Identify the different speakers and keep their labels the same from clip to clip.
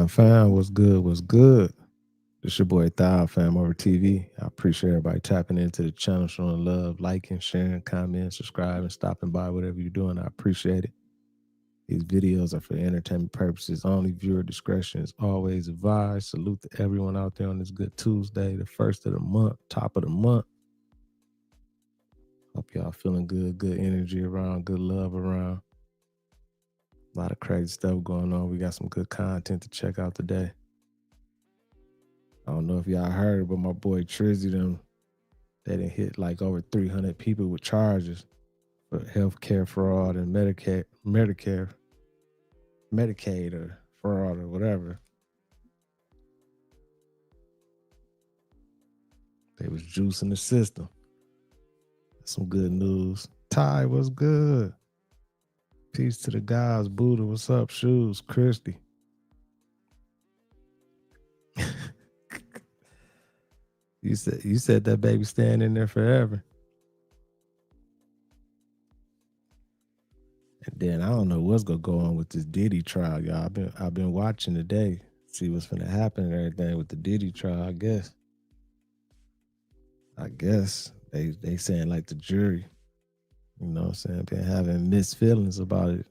Speaker 1: Fam, what's good? What's good? It's your boy Thou, FamOverTV. I appreciate everybody tapping into the channel, showing love, liking, sharing, commenting, subscribing, stopping by, whatever you're doing. I appreciate it. These videos are for entertainment purposes only. Viewer discretion is always advised. Salute to everyone out there on this good Tuesday, the first of the month, top of the month. Hope y'all feeling good, good energy around, good love around. A lot of crazy stuff going on. We got some good content to check out today. I don't know if y'all heard, but my boy Trizzy, they done hit like over 300 people with charges for healthcare fraud and Medicaid or fraud or whatever. They was juicing the system. Some good news. Ty, what's good? Peace to the guys. Buddha, what's up? Shoes, Christy. You said that baby staying in there forever. And then I don't know what's gonna go on with this Diddy trial, y'all. I've been watching today, see what's gonna happen and everything with the Diddy trial. I guess they saying like the jury, you know what I'm saying, been having mixed feelings about it.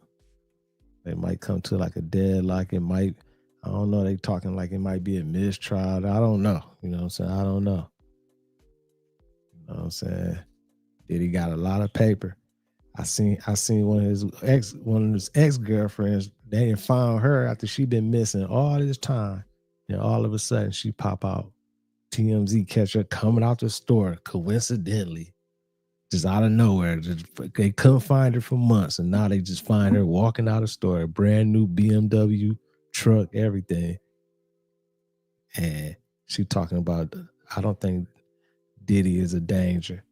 Speaker 1: They might come to like a deadlock. It might, I don't know, they talking like it might be a mistrial. I don't know. You know what I'm saying? I don't know. You know what I'm saying? Diddy got a lot of paper. I seen one of his ex-girlfriends, they didn't find her after she been missing all this time. And all of a sudden she pop out. TMZ catch her coming out the store coincidentally. Just out of nowhere. They couldn't find her for months, and now they just find her walking out of the store, a brand new BMW truck, everything. And she talking about, I don't think Diddy is a danger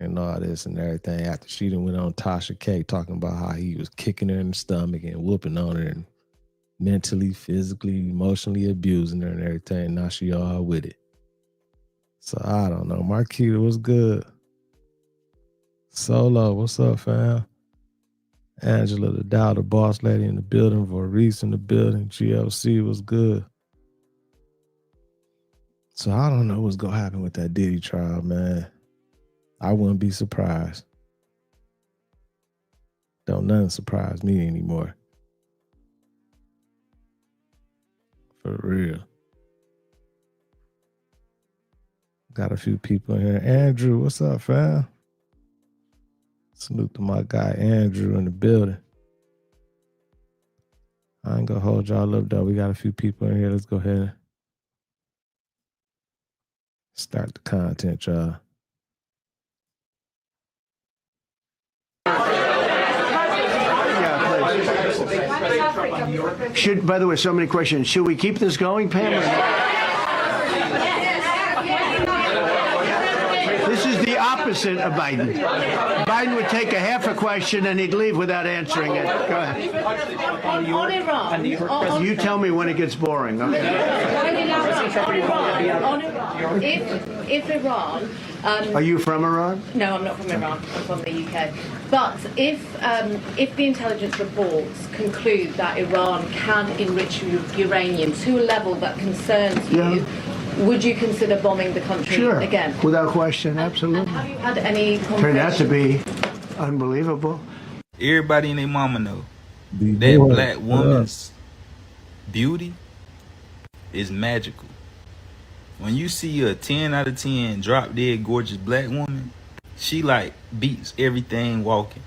Speaker 1: and all this and everything. After she done went on Tasha K talking about how he was kicking her in the stomach and whooping on her and mentally, physically, emotionally abusing her and everything. Now she all with it. So I don't know. Marquita, what's good? Solo, what's up, fam? Angela, the Dow, the boss lady in the building. Voorhees in the building. GLC, was good. So I don't know what's gonna happen with that Diddy trial, man. I wouldn't be surprised. Don't nothing surprise me anymore. For real. Got a few people in here. Andrew, what's up, fam? Salute to my guy Andrew in the building. I ain't gonna hold y'all up though. We got a few people in here. Let's go ahead and start the content, y'all.
Speaker 2: By the way, so many questions. Should we keep this going, Pam? This is the opposite of Biden. Biden would take a half a question and he'd leave without answering it. Go ahead.
Speaker 3: On Iran.
Speaker 2: You tell me when it gets boring. Okay.
Speaker 3: On Iran. If Iran.
Speaker 2: Are you from Iran?
Speaker 3: No, I'm not from Iran. I'm from the UK. But if the intelligence reports conclude that Iran can enrich uranium to a level that concerns you, would you consider bombing the country again?
Speaker 2: Without question, absolutely.
Speaker 3: And have you had any conversations?
Speaker 2: Turned out to be unbelievable.
Speaker 4: Everybody and their mama know that black woman's beauty is magical. When you see a 10 out of 10 drop dead gorgeous black woman, she like beats everything walking.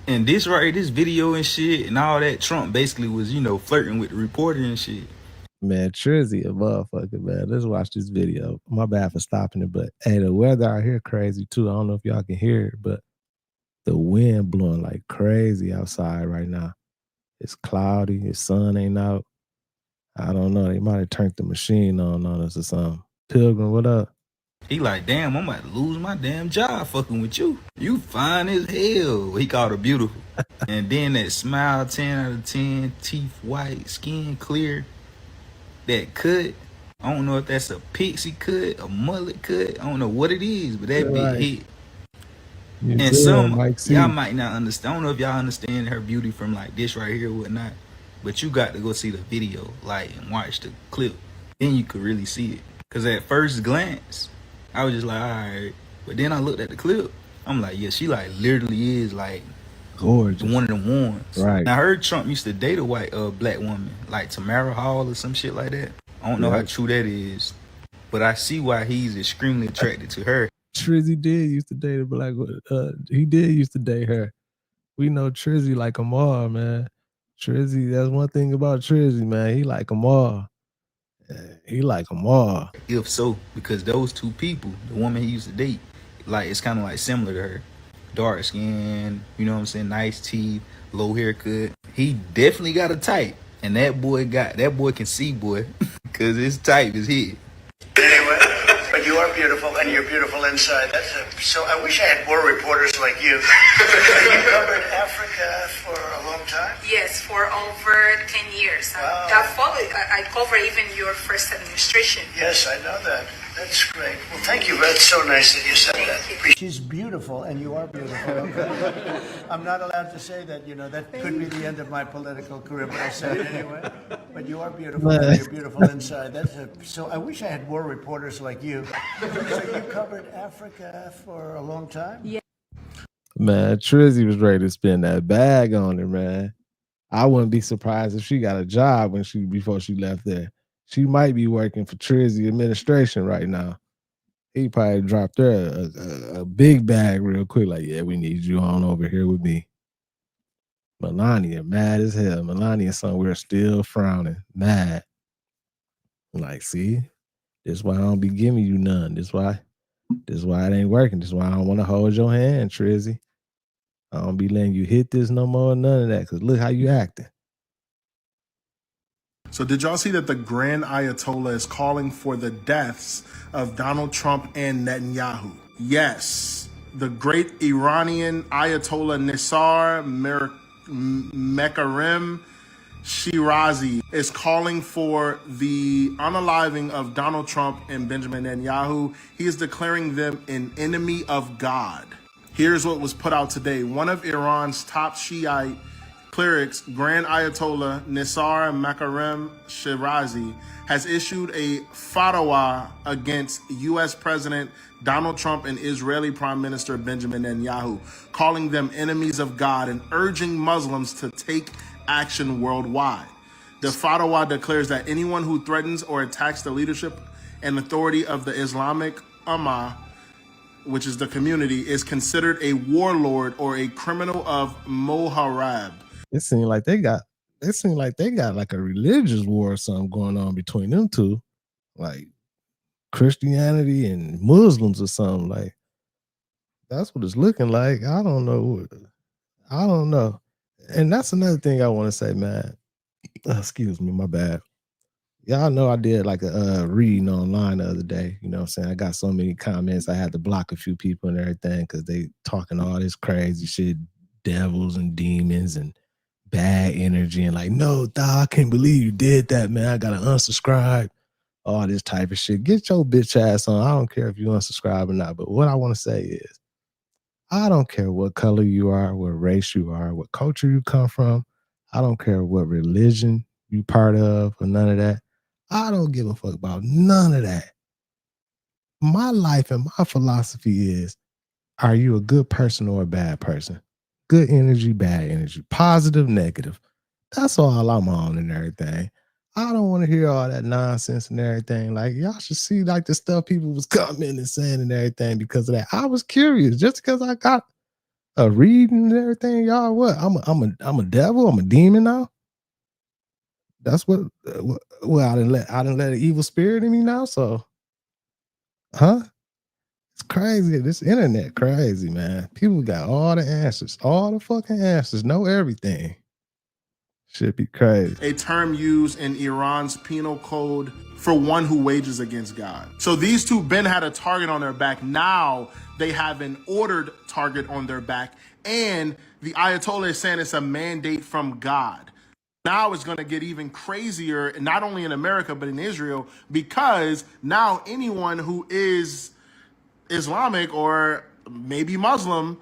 Speaker 4: And this video and shit and all that, Trump basically was, flirting with the reporter and shit.
Speaker 1: Man, Trizzy a motherfucker, man. Let's watch this video. My bad for stopping it, but hey, the weather out here crazy too. I don't know if y'all can hear it, but the wind blowing like crazy outside right now. It's cloudy. The sun ain't out. I don't know. They might have turned the machine on us or something. Pilgrim, what up?
Speaker 4: He like, damn, I'm about to lose my damn job fucking with you. You fine as hell. He called her beautiful. And then that smile, 10 out of 10, teeth white, skin clear. That cut, I don't know if that's a pixie cut, a mullet cut. I don't know what it is, but that big hit.
Speaker 1: You
Speaker 4: And
Speaker 1: good,
Speaker 4: some
Speaker 1: Mike
Speaker 4: y'all
Speaker 1: C.
Speaker 4: might not understand. I don't know if y'all understand her beauty from like this right here or whatnot, but you got to go see the video, like, and watch the clip. Then you could really see it. Cause at first glance, I was just like, all right. But then I looked at the clip. I'm like, yeah, she like literally is like
Speaker 1: Gorgeous.
Speaker 4: one of them ones.
Speaker 1: Right.
Speaker 4: I heard Trump used to date a white black woman, like Tamara Hall or some shit like that. I don't know how true that is, but I see why he's extremely attracted to her.
Speaker 1: Trizzy did used to date a black. He did used to date her. We know Trizzy like them all, man. Trizzy, that's one thing about Trizzy, man. He like them all. He like them all.
Speaker 4: If so, because those two people, the woman he used to date, like it's kind of like similar to her. Dark skin, you know what I'm saying? Nice teeth, low haircut. He definitely got a type. And that boy can see, boy, because his type is his.
Speaker 2: Anyway, but you are beautiful, and you're beautiful inside. So I wish I had more reporters like you. You covered Africa for a long time?
Speaker 5: Yes, for over 10 years.
Speaker 2: Wow.
Speaker 5: I cover even your first administration.
Speaker 2: Yes, I know that. That's great. Well, thank you. That's so nice that you said that. She's beautiful, and you are beautiful. Okay? I'm not allowed to say that. You know, that could be the end of my political career, but I said it anyway. But you are beautiful, and you're beautiful inside. So I wish I had more reporters like you. So you covered Africa for a long time?
Speaker 3: Yeah.
Speaker 1: Man, Trizzy was ready to spend that bag on her, man. I wouldn't be surprised if she got a job before she left there. She might be working for Trizzy administration right now. He probably dropped her a big bag real quick. Like, yeah, we need you on over here with me. Melania, mad as hell. Melania somewhere still frowning, mad. Like, see, this is why I don't be giving you none. This why it ain't working. This is why I don't want to hold your hand, Trizzy. I don't be letting you hit this no more, none of that. Because look how you acting.
Speaker 6: So did y'all see that the Grand Ayatollah is calling for the deaths of Donald Trump and Netanyahu? Yes, the great Iranian Ayatollah Nisar Mekarim Shirazi is calling for the unaliving of Donald Trump and Benjamin Netanyahu. He is declaring them an enemy of God. Here's what was put out today. One of Iran's top Shiite clerics, Grand Ayatollah Nisar Mekarim Shirazi, has issued a fatwa against U.S. President Donald Trump and Israeli Prime Minister Benjamin Netanyahu, calling them enemies of God and urging Muslims to take action worldwide. The fatwa declares that anyone who threatens or attacks the leadership and authority of the Islamic Ummah, which is the community, is considered a warlord or a criminal of Moharab.
Speaker 1: It seemed like they got like a religious war or something going on between them two, like Christianity and Muslims or something. Like, that's what it's looking like. I don't know. And that's another thing I want to say, man. Excuse me, my bad. Y'all know I did like a reading online the other day. You know what I'm saying? I got so many comments. I had to block a few people and everything because they talking all this crazy shit, devils and demons and bad energy, and like, no, dog, I can't believe you did that, man. I gotta unsubscribe. All this type of shit. Get your bitch ass on. I don't care if you unsubscribe or not. But what I want to say is, I don't care what color you are, what race you are, what culture you come from. I don't care what religion you part of or none of that. I don't give a fuck about none of that. My life and my philosophy is, are you a good person or a bad person? Good energy, bad energy, positive, negative. That's all I'm on and everything. I don't want to hear all that nonsense and everything. Like, y'all should see like the stuff people was commenting and saying and everything because of that. I was curious just because I got a reading and everything. Y'all, what? I'm a devil. I'm a demon now. That's what. Well, I didn't let an evil spirit in me now. So, huh? It's crazy. This internet crazy, man. People got all the answers, all the fucking answers, know everything. Should be crazy.
Speaker 6: A term used in Iran's penal code for one who wages against God. So these two Ben had a target on their back. Now they have an ordered target on their back. And the Ayatollah is saying it's a mandate from God. Now it's going to get even crazier, not only in America, but in Israel, because now anyone who is Islamic or maybe Muslim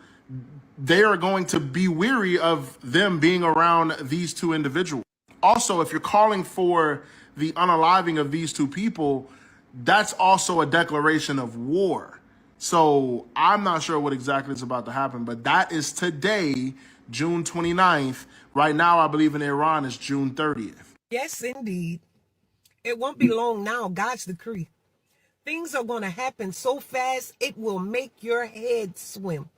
Speaker 6: they are going to be weary of them being around these two individuals. Also, if you're calling for the unaliving of these two people, that's also a declaration of war. So I'm not sure what exactly is about to happen, but that is today, June 29th. Right now, I believe in Iran is June 30th.
Speaker 7: Yes, indeed. It won't be long now, God's decree. Things are going to happen so fast, it will make your head swim.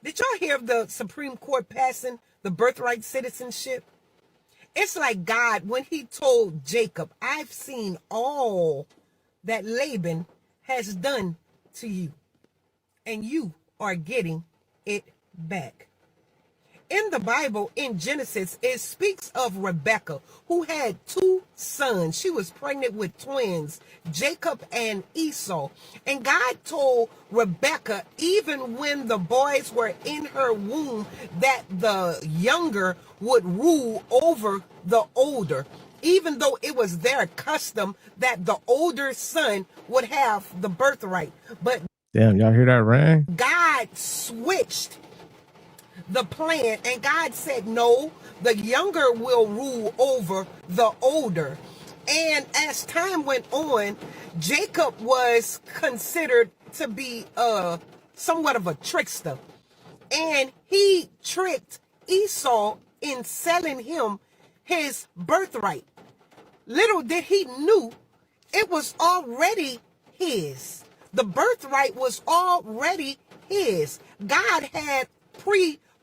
Speaker 7: Did y'all hear of the Supreme Court passing the birthright citizenship? It's like God, when he told Jacob, I've seen all that Laban has done to you, and you are getting it back. In the Bible, in Genesis, it speaks of Rebecca, who had 2 sons. She was pregnant with twins, Jacob and Esau. And God told Rebecca, even when the boys were in her womb, that the younger would rule over the older, even though it was their custom that the older son would have the birthright. But
Speaker 1: Damn, y'all hear that rain?
Speaker 7: God switched the plan, and God said, no, the younger will rule over the older. And as time went on, Jacob was considered to be somewhat of a trickster, and he tricked Esau in selling him his birthright. Little did he knew it was already his. The birthright was already his. God had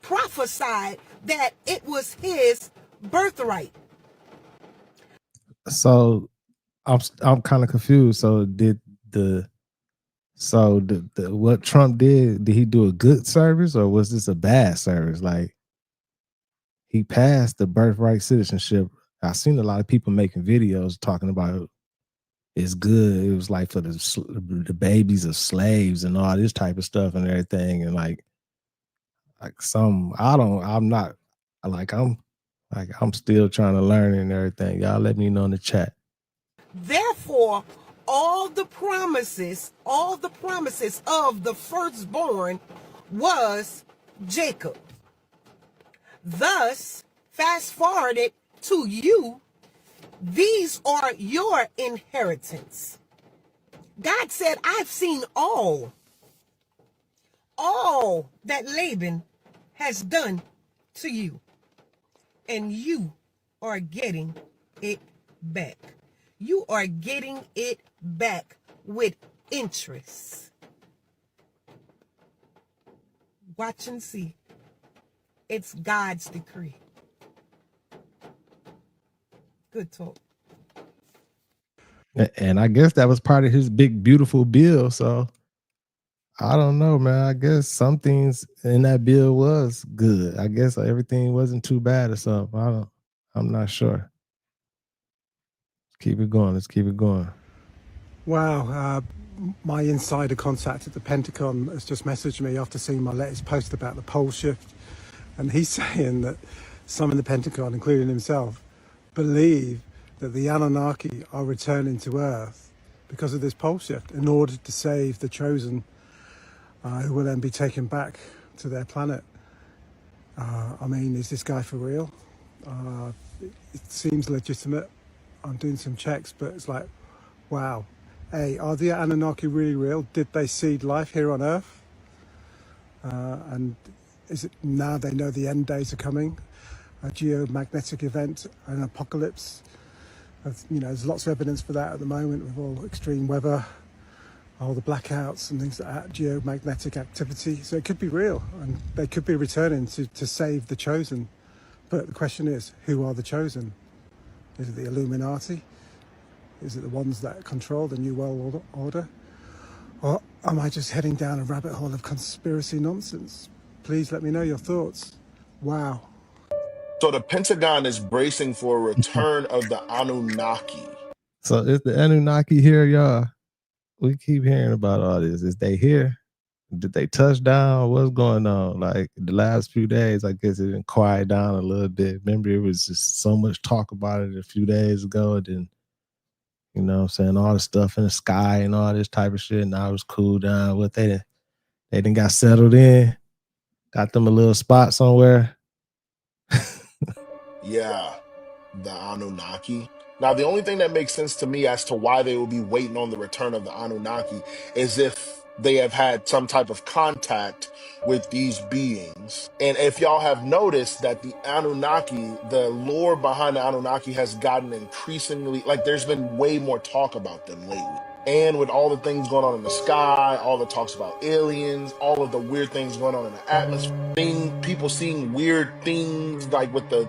Speaker 7: prophesied that it was his birthright.
Speaker 1: So I'm kind of confused. So did the what Trump did he do a good service, or was this a bad service? Like, he passed the birthright citizenship. I've seen a lot of people making videos talking about it's good. It was like for the babies of slaves and all this type of stuff and everything. And like I'm still trying to learn and everything. Y'all let me know in the chat.
Speaker 7: Therefore, all the promises of the firstborn was Jacob. Thus, fast forwarded to you, these are your inheritance. God said, I've seen all that Laban has done to you, and you are getting it back. You are getting it back with interest. Watch and see. It's God's decree. Good talk.
Speaker 1: And I guess that was part of his big, beautiful bill. So I don't know, man. I guess some things in that bill was good. I guess everything wasn't too bad or something. I'm not sure. Let's keep it going. Let's keep it going.
Speaker 8: Wow. My insider contact at the Pentagon has just messaged me after seeing my latest post about the pole shift. And he's saying that some in the Pentagon, including himself, believe that the Anunnaki are returning to Earth because of this pole shift in order to save the chosen, who will then be taken back to their planet. I mean, is this guy for real? It seems legitimate. I'm doing some checks, but it's like, wow. Hey, are the Anunnaki really real? Did they seed life here on Earth? And is it now they know the end days are coming? A geomagnetic event, an apocalypse. You know, there's lots of evidence for that at the moment with all extreme weather, all the blackouts and things like that, geomagnetic activity. So it could be real, and they could be returning to save the chosen. But the question is, who are the chosen? Is it the Illuminati? Is it the ones that control the New World Order? Or am I just heading down a rabbit hole of conspiracy nonsense? Please let me know your thoughts. Wow.
Speaker 6: So the Pentagon is bracing for a return of the Anunnaki.
Speaker 1: So is the Anunnaki here, y'all? We keep hearing about all this. Is they here? Did they touch down? What's going on? Like the last few days, I guess it didn't quiet down a little bit. Remember, it was just so much talk about it a few days ago. And then, you know what I'm saying, all the stuff in the sky and all this type of shit. Now it's cooled down. What they done got settled in. Got them a little spot somewhere.
Speaker 6: Yeah, the Anunnaki. Now, the only thing that makes sense to me as to why they will be waiting on the return of the Anunnaki is if they have had some type of contact with these beings. And if y'all have noticed that the Anunnaki, the lore behind the Anunnaki has gotten increasingly, like there's been way more talk about them lately. And with all the things going on in the sky, all the talks about aliens, all of the weird things going on in the atmosphere, people seeing weird things like with the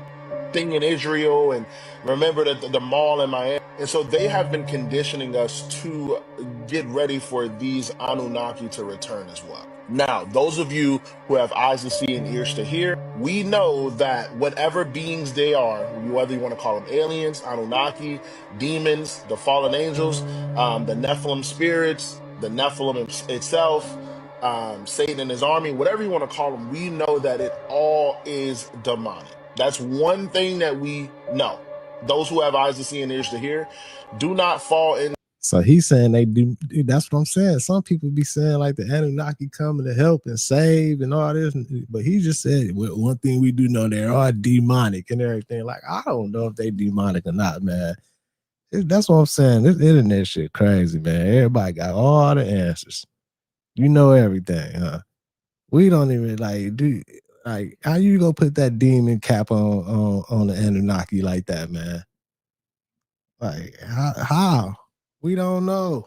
Speaker 6: thing in Israel, and remember that the mall in Miami. And so they have been conditioning us to get ready for these Anunnaki to return as well. Now, those of you who have eyes to see and ears to hear, we know that whatever beings they are, whether you want to call them aliens, Anunnaki, demons, the fallen angels, the Nephilim spirits, the Nephilim itself, Satan and his army, whatever you want to call them, we know that it all is demonic. That's one thing that we know. Those who have eyes to see and ears to hear, do not fall in.
Speaker 1: So he's saying they do. That's what I'm saying. Some people be saying like the Anunnaki coming to help and save and all this, but he just said, well, one thing we do know, they are demonic and everything. Like, I don't know if they demonic or not, man. That's what I'm saying. This internet shit crazy, man. Everybody got all the answers. You know everything, huh? We don't even like do like how you go put that demon cap on the Anunnaki like that, man? Like how? We don't know.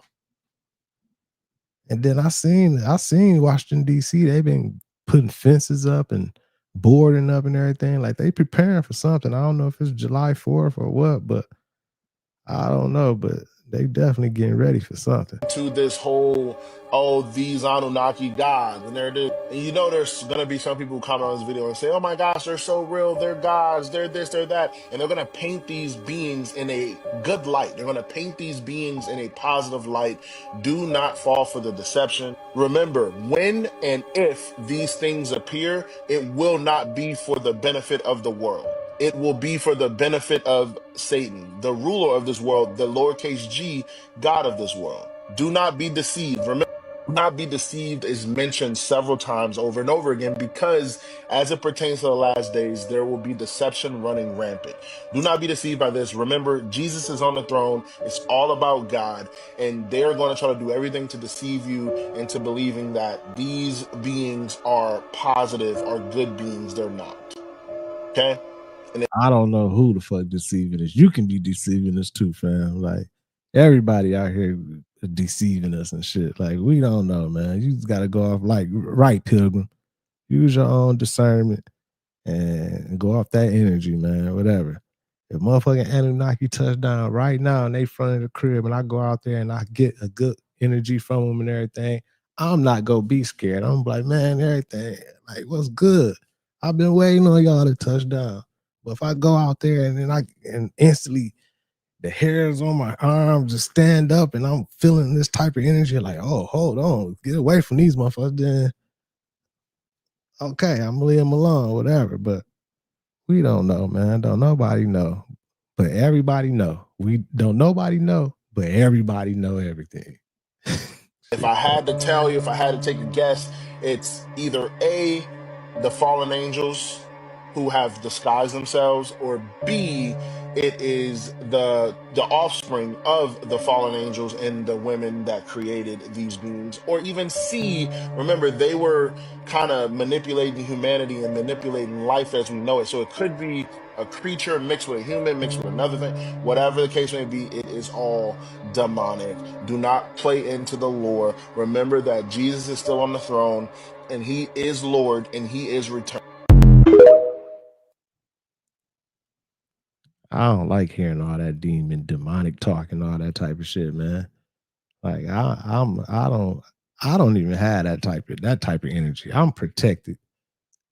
Speaker 1: And then I seen Washington D.C. They've been putting fences up and boarding up and everything. Like they preparing for something. I don't know if it's July 4th or what, but I don't know. But they definitely getting ready for something.
Speaker 6: To this whole, oh, these Anunnaki gods, and and you know there's gonna be some people who comment on this video and say, oh my gosh, they're so real, they're gods, they're this, they're that, and they're gonna paint these beings in a good light. They're gonna paint these beings in a positive light. Do not fall for the deception. Remember, when and if these things appear, it will not be for the benefit of the world. It will be for the benefit of Satan, the ruler of this world, the lowercase g, God of this world. Do not be deceived. Remember, do not be deceived is mentioned several times over and over again because as it pertains to the last days, there will be deception running rampant. Do not be deceived by this. Remember, Jesus is on the throne. It's all about God, and they're going to try to do everything to deceive you into believing that these beings are positive, are good beings. They're not. Okay?
Speaker 1: I don't know who the fuck deceiving us. You can be deceiving us too, fam. Like everybody out here deceiving us and shit. Like we don't know, man. You just gotta go off like right, Pilgrim. Use your own discernment and go off that energy, man. Whatever. If motherfucking Anunnaki touch down right now and they front of the crib and I go out there and I get a good energy from them and everything, I'm not gonna be scared. I'm like, man, everything, like, what's good? I've been waiting on y'all to touch down. But if I go out there and then and instantly the hairs on my arms just stand up and I'm feeling this type of energy, like, oh, hold on, get away from these motherfuckers, then okay, I'm gonna leave them alone, whatever. But we don't know, man. Don't nobody know. But everybody know. We don't nobody know, but everybody know everything.
Speaker 6: If I had to tell you, if I had to take a guess, it's either A, the fallen angels who have disguised themselves, or B, it is the offspring of the fallen angels and the women that created these beings, or even C, remember they were kind of manipulating humanity and manipulating life as we know it. So it could be a creature mixed with a human, mixed with another thing. Whatever the case may be, it is all demonic. Do not play into the lore. Remember that Jesus is still on the throne, and he is Lord, and he is returned.
Speaker 1: I don't like hearing all that demonic talk and all that type of shit, man. Like I don't even have that type of energy. I'm protected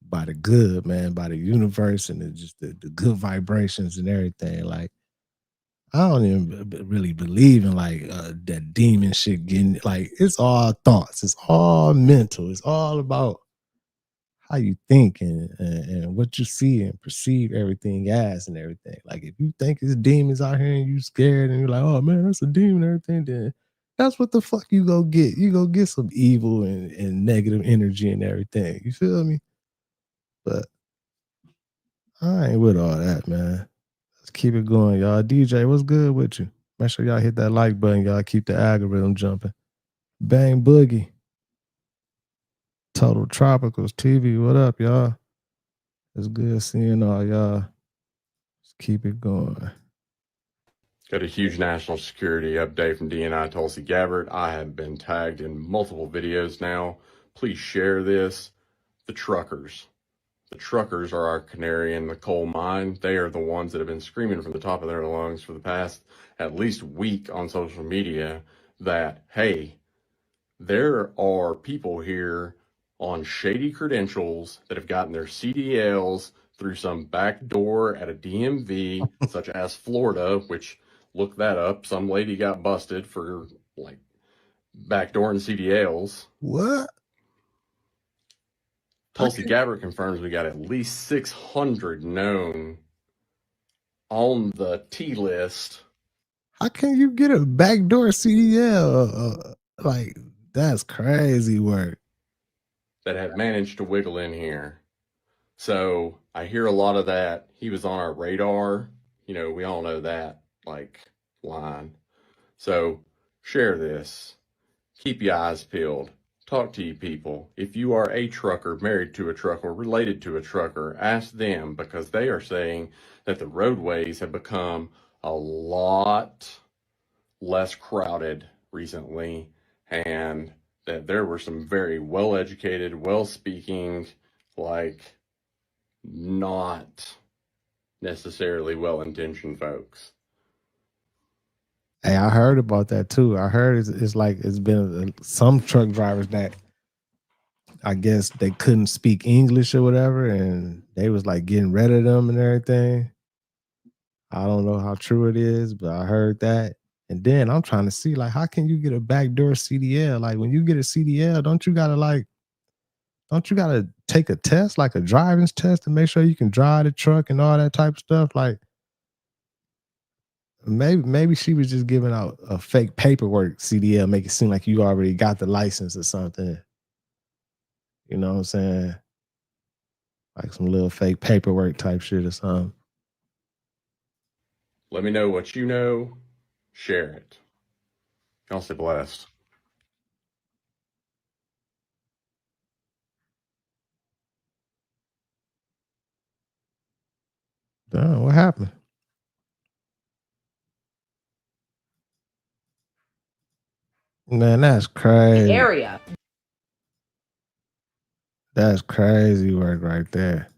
Speaker 1: by the good, man, by the universe and the good vibrations and everything. Like I don't even really believe in like that demon shit getting like it's all thoughts, it's all mental, it's all about how you think and what you see and perceive everything as and everything. Like if you think it's demons out here and you scared and you're like, oh man, that's a demon and everything, then that's what the fuck you go get. You go get some evil and negative energy and everything. You feel me? But I ain't with all that, man. Let's keep it going, y'all. DJ, what's good with you? Make sure y'all hit that like button, y'all. Keep the algorithm jumping. Bang Boogie. Total Tropicals TV. What up, y'all? It's good seeing all y'all. Let's keep it going.
Speaker 9: Got a huge national security update from DNI Tulsi Gabbard. I have been tagged in multiple videos now. Please share this. The truckers. The truckers are our canary in the coal mine. They are the ones that have been screaming from the top of their lungs for the past at least week on social media that, hey, there are people here on shady credentials that have gotten their CDLs through some back door at a DMV, such as Florida, which, look that up. Some lady got busted for like backdooring CDLs.
Speaker 1: What?
Speaker 9: Tulsi Gabbard confirms we got at least 600 known on the T list.
Speaker 1: How can you get a backdoor CDL? Like, that's crazy work.
Speaker 9: That have managed to wiggle in here. So I hear a lot of that. He was on our radar. You know, we all know that, like, line. So share this. Keep your eyes peeled. Talk to you people. If you are a trucker, married to a trucker, related to a trucker, ask them, because they are saying that the roadways have become a lot less crowded recently, and that there were some very well-educated, well-speaking, like, not necessarily well-intentioned folks.
Speaker 1: Hey, I heard about that too. I heard it's like it's been some truck drivers that I guess they couldn't speak English or whatever, and they was like getting rid of them and everything. I don't know how true it is, but I heard that. And then I'm trying to see, like, how can you get a backdoor CDL? Like, when you get a CDL, don't you gotta take a test, like a driving's test, to make sure you can drive the truck and all that type of stuff? Like, maybe she was just giving out a fake paperwork CDL, make it seem like you already got the license or something. You know what I'm saying? Like some little fake paperwork type shit or something.
Speaker 9: Let me know what you know. Share it. Y'all stay blessed.
Speaker 1: Damn, what happened? Man, that's crazy.
Speaker 3: Area.
Speaker 1: That's crazy work right there.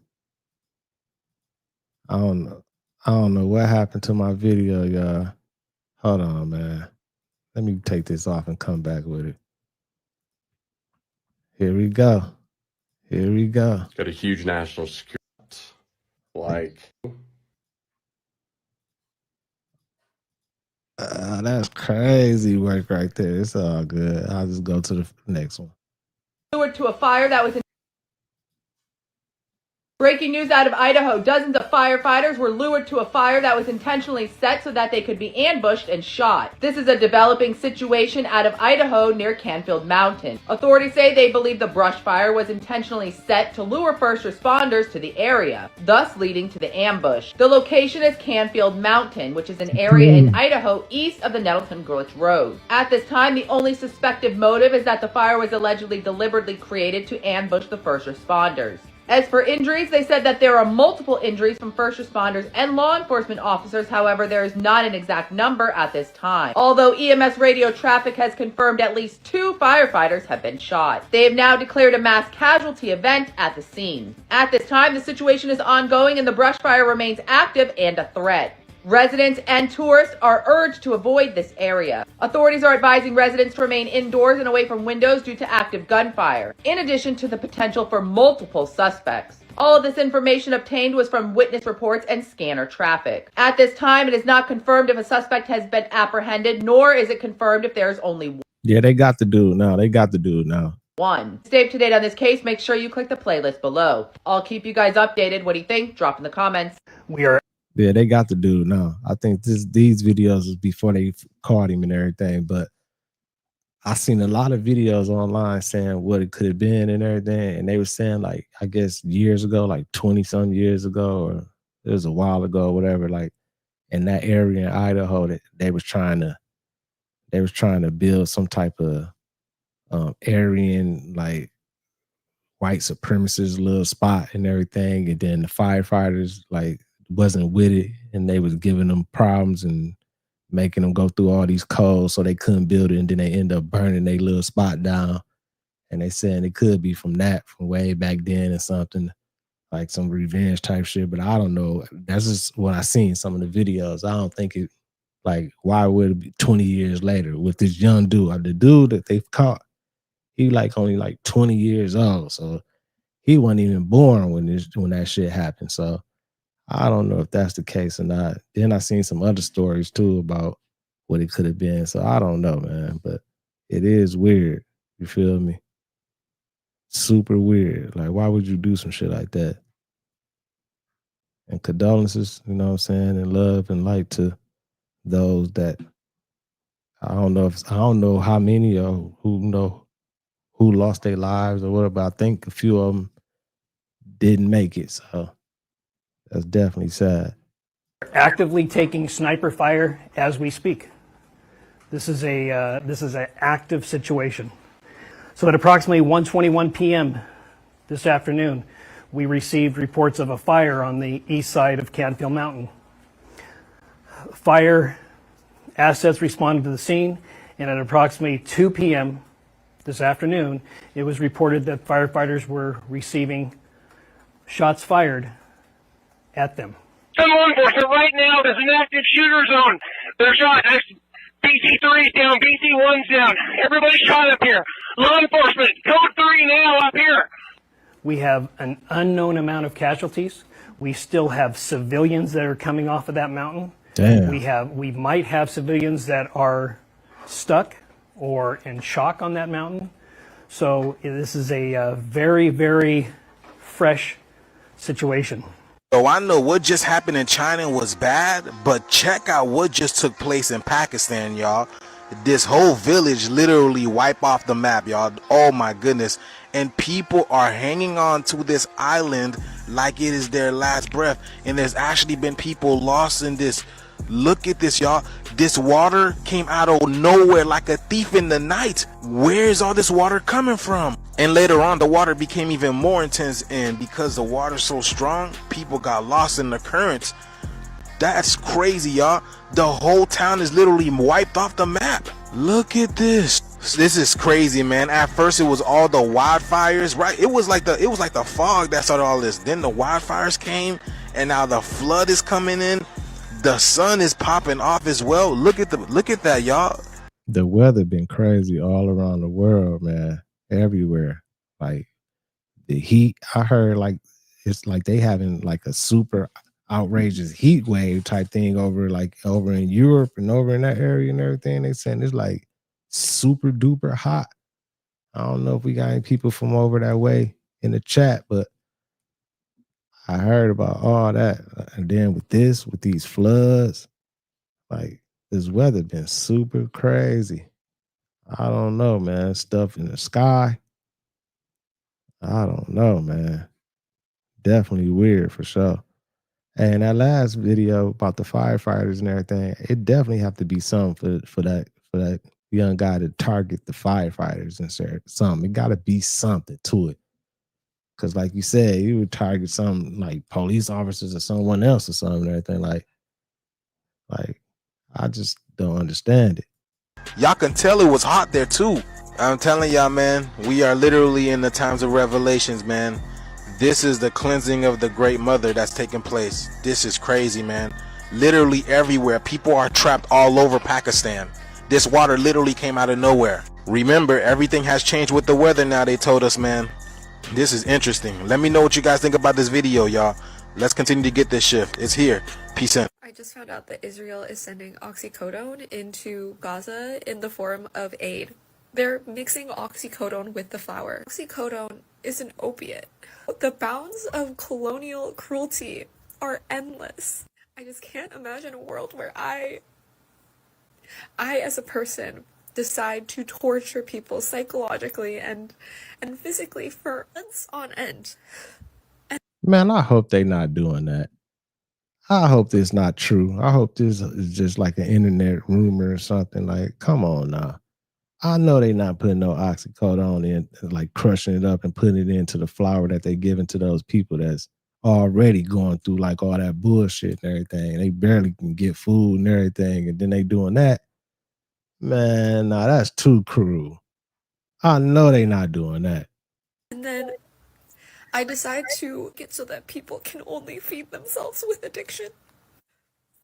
Speaker 1: I don't know what happened to my video, y'all. Hold on, man. Let me take this off and come back with it. Here we go. Here we go.
Speaker 9: Got a huge national security. Like,
Speaker 1: that's crazy work right there. It's all good. I'll just go to the next one.
Speaker 3: To a fire that was in Breaking news out of Idaho. Dozens of firefighters were lured to a fire that was intentionally set so that they could be ambushed and shot. This is a developing situation out of Idaho near Canfield Mountain. Authorities say they believe the brush fire was intentionally set to lure first responders to the area, thus leading to the ambush. The location is Canfield Mountain, which is an area in Idaho east of the Nettleton Gulch Road. At this time, the only suspected motive is that the fire was allegedly deliberately created to ambush the first responders. As for injuries, they said that there are multiple injuries from first responders and law enforcement officers. However, there is not an exact number at this time. Although EMS radio traffic has confirmed at least 2 firefighters have been shot. They have now declared a mass casualty event at the scene. At this time, the situation is ongoing and the brush fire remains active and a threat. Residents and tourists are urged to avoid this area. Authorities are advising residents to remain indoors and away from windows due to active gunfire, in addition to the potential for multiple suspects. All of this information obtained was from witness reports and scanner traffic. At this time, it is not confirmed if a suspect has been apprehended, nor is it confirmed if there is only one.
Speaker 1: Yeah, they got the dude now.
Speaker 3: To stay up to date on this case, make sure you click the playlist below. I'll keep you guys updated. What do you think? Drop in the comments.
Speaker 1: Yeah, they got the dude now. I think these videos was before they caught him and everything, but I seen a lot of videos online saying what it could have been and everything, and they were saying like I guess years ago, like 20-some years ago, or it was a while ago, or whatever. Like in that area in Idaho, that they was trying to build some type of Aryan like white supremacist little spot and everything, and then the firefighters like wasn't with it, and they was giving them problems and making them go through all these codes, so they couldn't build it, and then they end up burning their little spot down. And they saying it could be from way back then or something like some revenge type shit. But I don't know. That's just what I seen some of the videos. I don't think it like why would it be 20 years later with this young dude? The dude that they caught, he like only like 20 years old, so he wasn't even born when that shit happened. So I don't know if that's the case or not. Then I seen some other stories too about what it could have been. So I don't know, man. But it is weird. You feel me? Super weird. Like, why would you do some shit like that? And condolences, you know what I'm saying, and love and light to those that I don't know how many or who lost their lives or whatever. But I think a few of them didn't make it. So that's definitely sad.
Speaker 10: Actively taking sniper fire as we speak. This is an active situation. So at approximately 1:21 p.m. this afternoon, we received reports of a fire on the east side of Canfield Mountain. Fire assets responded to the scene, and at approximately 2 p.m. this afternoon, it was reported that firefighters were receiving shots fired at them.
Speaker 11: Some law enforcement right now, there's an active shooter zone. They're shot. BC3's down, BC1's down. Everybody's shot up here. Law enforcement, code 3 now up here.
Speaker 10: We have an unknown amount of casualties. We still have civilians that are coming off of that mountain.
Speaker 1: Damn.
Speaker 10: We might have civilians that are stuck or in shock on that mountain. So this is a very, very fresh situation.
Speaker 12: So I know what just happened in China was bad, but check out what just took place in Pakistan, y'all. This whole village literally wiped off the map, y'all. Oh my goodness. And people are hanging on to this island like it is their last breath. And there's actually been people lost in this. Look at this, y'all. This water came out of nowhere like a thief in the night. Where is all this water coming from? And later on, the water became even more intense. And because the water's so strong, people got lost in the currents. That's crazy, y'all. The whole town is literally wiped off the map. Look at this. This is crazy, man. At first, it was all the wildfires, right? It was like the fog that started all this. Then the wildfires came, and now the flood is coming in. The sun is popping off as well. Look at that, y'all.
Speaker 1: The weather been crazy all around the world, man. Everywhere. Like the heat, I heard like it's like they having like a super outrageous heat wave type thing over in Europe and over in that area and everything. They saying it's like super duper hot. I don't know if we got any people from over that way in the chat, but I heard about all that. And then with these floods, like this weather been super crazy. I don't know, man. Stuff in the sky. I don't know, man. Definitely weird for sure. And that last video about the firefighters and everything, it definitely have to be something for that young guy to target the firefighters and something. It got to be something to it. Because like you said, you would target some like police officers or someone else or something and everything. Like I just don't understand it.
Speaker 12: Y'all can tell it was hot there too. I'm telling y'all, man, we are literally in the times of revelations, man. This is the cleansing of the great mother that's taking place. This is crazy, man. Literally everywhere. People are trapped all over Pakistan. This water literally came out of nowhere. Remember, everything has changed with the weather now, they told us, man. This is interesting. Let me know what you guys think about this video, y'all. Let's continue to get this shift. It's here. Peace in.
Speaker 13: I just found out that Israel is sending oxycodone into Gaza in the form of aid. They're mixing oxycodone with the flour. Oxycodone is an opiate. The bounds of colonial cruelty are endless. I just can't imagine a world where I as a person decide to torture people psychologically and physically for months on end.
Speaker 1: Man, I hope they not doing that. I hope this not true. I hope this is just like an internet rumor or something. Like, come on now. I know they not putting no oxycodone in, like crushing it up and putting it into the flour that they giving to those people that's already going through like all that bullshit and everything. They barely can get food and everything, and then they doing that. Man, nah, that's too cruel. I know they not doing that.
Speaker 13: And then I decide to get so that people can only feed themselves with addiction.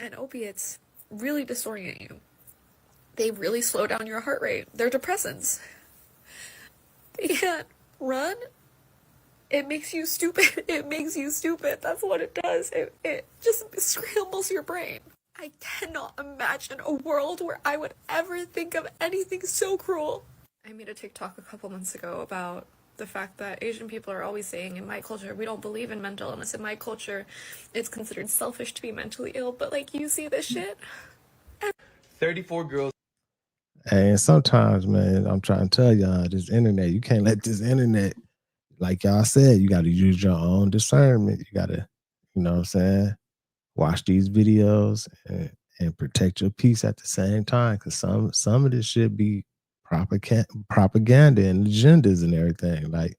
Speaker 13: And opiates really disorient you. They really slow down your heart rate. They're depressants. They can't run. It makes you stupid. It makes you stupid. That's what it does. It just scrambles your brain. I cannot imagine a world where I would ever think of anything so cruel. I made a TikTok a couple months ago about the fact that Asian people are always saying, in my culture, we don't believe in mental illness. In my culture, it's considered selfish to be mentally ill. But like, you see this shit?
Speaker 4: 34 girls.
Speaker 1: And sometimes, man, I'm trying to tell y'all, this internet, you can't let this internet, like y'all said, you got to use your own discernment. You got to, you know what I'm saying, watch these videos and protect your peace at the same time. Because some of this shit be propaganda and agendas and everything. Like,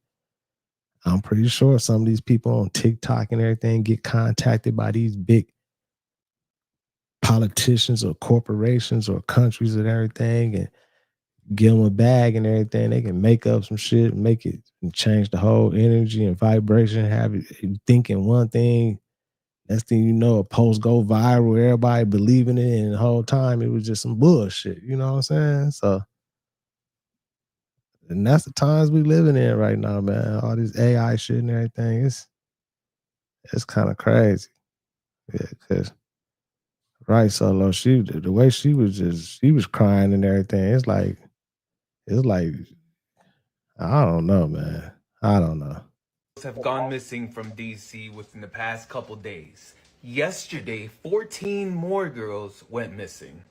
Speaker 1: I'm pretty sure some of these people on TikTok and everything get contacted by these big politicians or corporations or countries and everything, and give them a bag and everything. They can make up some shit, make it and change the whole energy and vibration. Have it thinking one thing. Next thing you know, a post go viral, everybody believing it, and the whole time it was just some bullshit. You know what I'm saying? So, and that's the times we living in right now, man. All this AI shit and everything. It's kind of crazy. Yeah, because right, Solo, the way she was crying and everything. It's like I don't know, man. I don't know.
Speaker 14: Have gone missing from DC within the past couple days. Yesterday, 14 more girls went missing.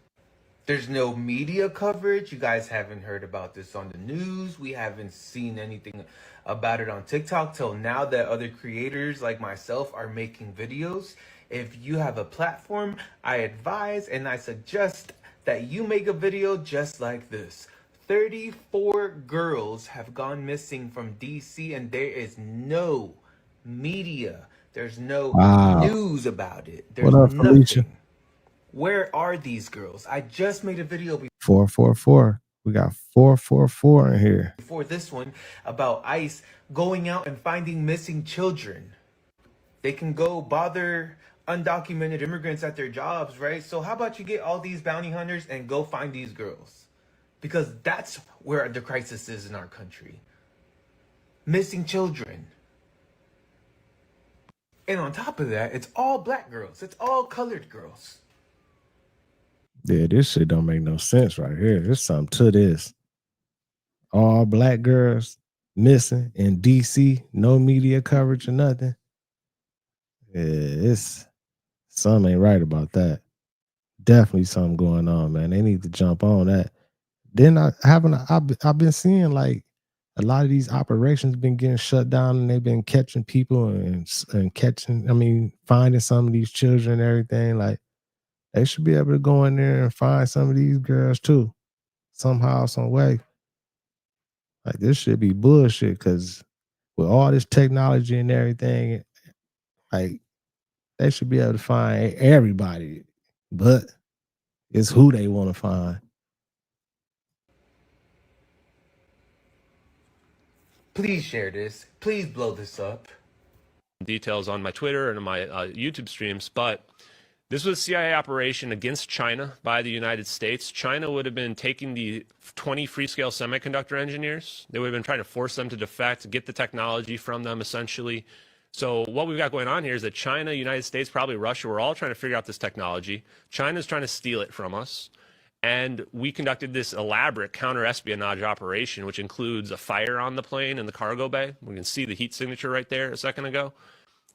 Speaker 14: There's no media coverage. You guys haven't heard about this on the news. We haven't seen anything about it on TikTok till now that other creators like myself are making videos. If you have a platform, I advise and I suggest that you make a video just like this. 34 girls have gone missing from DC and there is no media. There's no news about it. There's
Speaker 1: What up, Felicia?
Speaker 14: nothing. Where are these girls? I just made a video
Speaker 1: 444. We got 444 in here.
Speaker 14: before this one about ICE going out and finding missing children. They can go bother undocumented immigrants at their jobs, right? So how about you get all these bounty hunters and go find these girls? Because that's where the crisis is in our country. Missing children. And on top of that, it's all black girls. It's all colored girls.
Speaker 1: Yeah, this shit don't make no sense right here. There's something to this. All black girls missing in DC, no media coverage or nothing. Yeah, it's something ain't right about that. Definitely something going on, man. They need to jump on that. Then I've been seeing like a lot of these operations been getting shut down, and they've been catching people and catching. I mean, finding some of these children and everything. Like, they should be able to go in there and find some of these girls too, somehow, some way. Like, this should be bullshit, because with all this technology and everything, like, they should be able to find everybody, but it's who they want to find.
Speaker 14: Please share this. Please blow this up.
Speaker 15: Details on my Twitter and on my YouTube streams, but this was a CIA operation against China by the United States. China would have been taking the 20 Freescale semiconductor engineers. They would have been trying to force them to defect, get the technology from them, essentially. So what we've got going on here is that China, United States, probably Russia, we're all trying to figure out this technology. China's trying to steal it from us. And we conducted this elaborate counter-espionage operation, which includes a fire on the plane in the cargo bay. We can see the heat signature right there a second ago.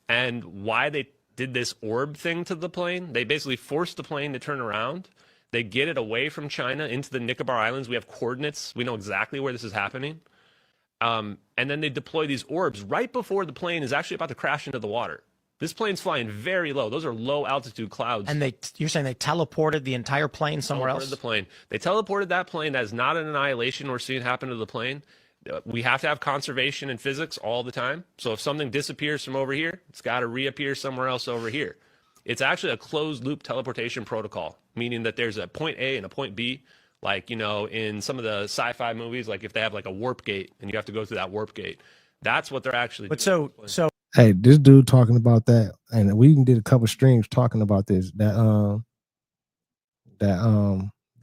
Speaker 15: And why they did this orb thing to the plane, they basically forced the plane to turn around. They get it away from China into the Nicobar Islands. We have coordinates. We know exactly where this is happening. And then they deploy these orbs right before the plane is actually about to crash into the water. This plane's flying very low. Those are low altitude clouds.
Speaker 16: And you're saying they teleported the entire plane somewhere else?
Speaker 15: The plane. They teleported that plane. That is not an annihilation we're seeing happen to the plane. We have to have conservation in physics all the time. So if something disappears from over here, it's got to reappear somewhere else over here. It's actually a closed loop teleportation protocol, meaning that there's a point A and a point B. Like, you know, in some of the sci-fi movies, like if they have like a warp gate and you have to go through that warp gate, that's what they're actually doing.
Speaker 16: So
Speaker 1: hey, this dude talking about that, and we even did a couple streams talking about this.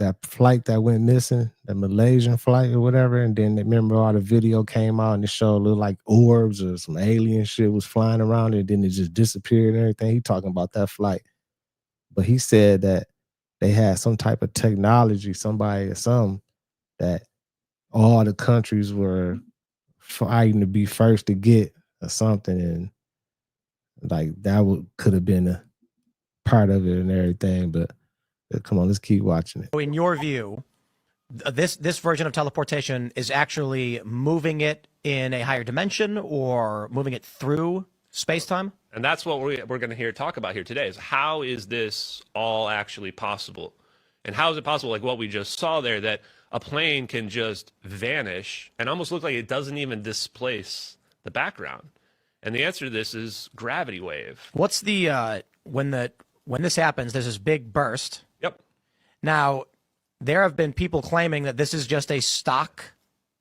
Speaker 1: That flight that went missing, the Malaysian flight or whatever, and then remember all the video came out and it showed little like orbs or some alien shit was flying around and then it just disappeared and everything. He talking about that flight, but he said that they had some type of technology, somebody or something, that all the countries were fighting to be first to get or something, and like that could have been a part of it and everything. But come on, let's keep watching it.
Speaker 16: in your view, this version of teleportation is actually moving it in a higher dimension or moving it through space-time?
Speaker 15: And that's what we're going to talk about here today, is how is this all actually possible? And how is it possible, like what we just saw there, that a plane can just vanish and almost look like it doesn't even displace the background? And the answer to this is gravity wave.
Speaker 16: What's the when this happens, there's this big burst.
Speaker 15: Yep.
Speaker 16: Now, there have been people claiming that this is just a stock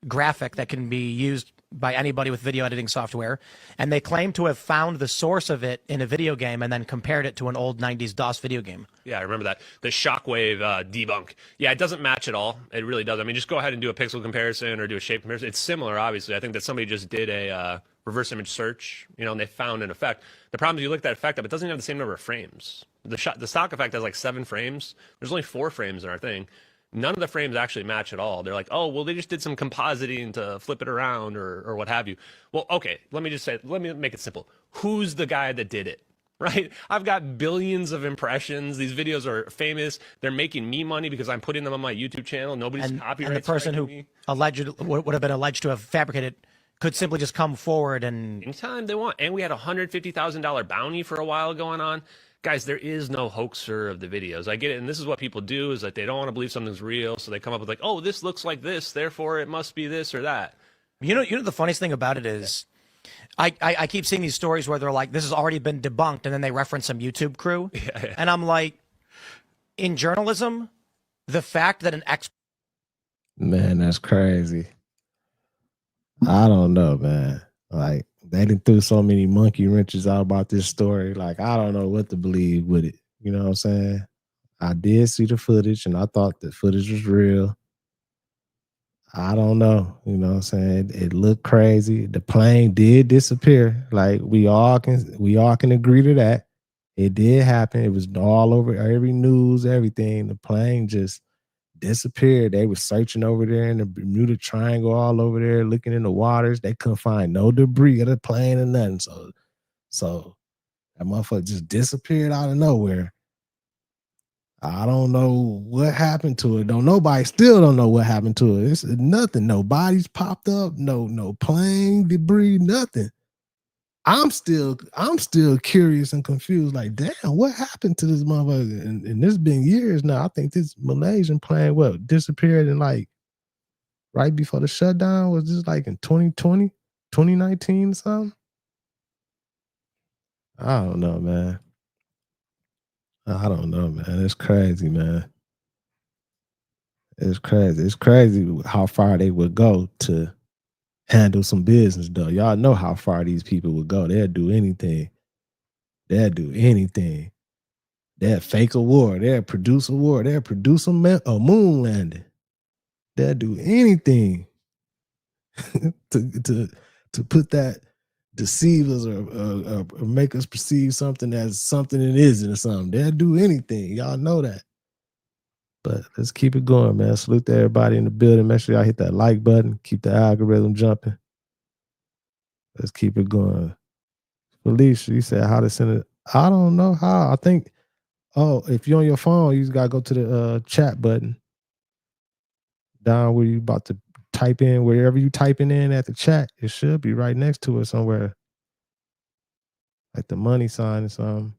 Speaker 16: graphic that can be used by anybody with video editing software, and they claim to have found the source of it in a video game and then compared it to an old 90s DOS video game.
Speaker 15: Yeah, I remember that. The shockwave debunk. Yeah, it doesn't match at all. It really doesn't. I mean, just go ahead and do a pixel comparison or do a shape comparison. It's similar, obviously. I think that somebody just did a reverse image search, you know, and they found an effect. The problem is you look at that effect up, it doesn't even have the same number of frames. The stock effect has like 7 frames. There's only 4 frames in our thing. None of the frames actually match at all. They're like, oh, well, they just did some compositing to flip it around or what have you. Well, okay, let me make it simple. Who's the guy that did it, right? I've got billions of impressions. These videos are famous. They're making me money because I'm putting them on my YouTube channel. Nobody's copyright.
Speaker 16: And the person who would have been alleged to have fabricated could simply just come forward and...
Speaker 15: Anytime they want. And we had a $150,000 bounty for a while going on. Guys, there is no hoaxer of the videos. I get it, and this is what people do, is that they don't want to believe something's real, so they come up with like, oh, this looks like this, therefore it must be this or that.
Speaker 16: You know the funniest thing about it is, I keep seeing these stories where they're like, this has already been debunked, and then they reference some YouTube crew, and I'm like, in journalism, the fact that an expert...
Speaker 1: Man, that's crazy. I don't know, man. Like, they done threw so many monkey wrenches out about this story. Like, I don't know what to believe with it. You know what I'm saying? I did see the footage, and I thought the footage was real. I don't know. You know what I'm saying? It looked crazy. The plane did disappear. Like, we all can agree to that. It did happen. It was all over every news, everything. The plane just disappeared. They were searching over there in the Bermuda Triangle, all over there, looking in the waters. They couldn't find no debris of the plane or nothing. So that motherfucker just disappeared out of nowhere. I don't know what happened to it. Nobody still don't know what happened to it. It's nothing. No bodies popped up. No plane debris. Nothing. I'm still curious and confused. Like, damn, what happened to this motherfucker? And this been years now. I think this Malaysian plane disappeared in like right before the shutdown. Was this like in 2020, 2019 or something? I don't know, man. I don't know, man. It's crazy, man. It's crazy. It's crazy how far they would go to handle some business, though. Y'all know how far these people would go. They'll do anything. They'll do anything. They'll fake a war. They'll produce a war. They'll produce a moon landing. They'll do anything to put that, deceive us or make us perceive something as something it isn't or something. They'll do anything. Y'all know that. But let's keep it going, man. Salute to everybody in the building. Make sure y'all hit that like button. Keep the algorithm jumping. Let's keep it going. Felicia, you said how to send it. I don't know how. I think Oh, if you're on your phone, you just gotta go to the chat button down where you about to type in, wherever you typing in at the chat. It should be right next to it somewhere, like the money sign or something.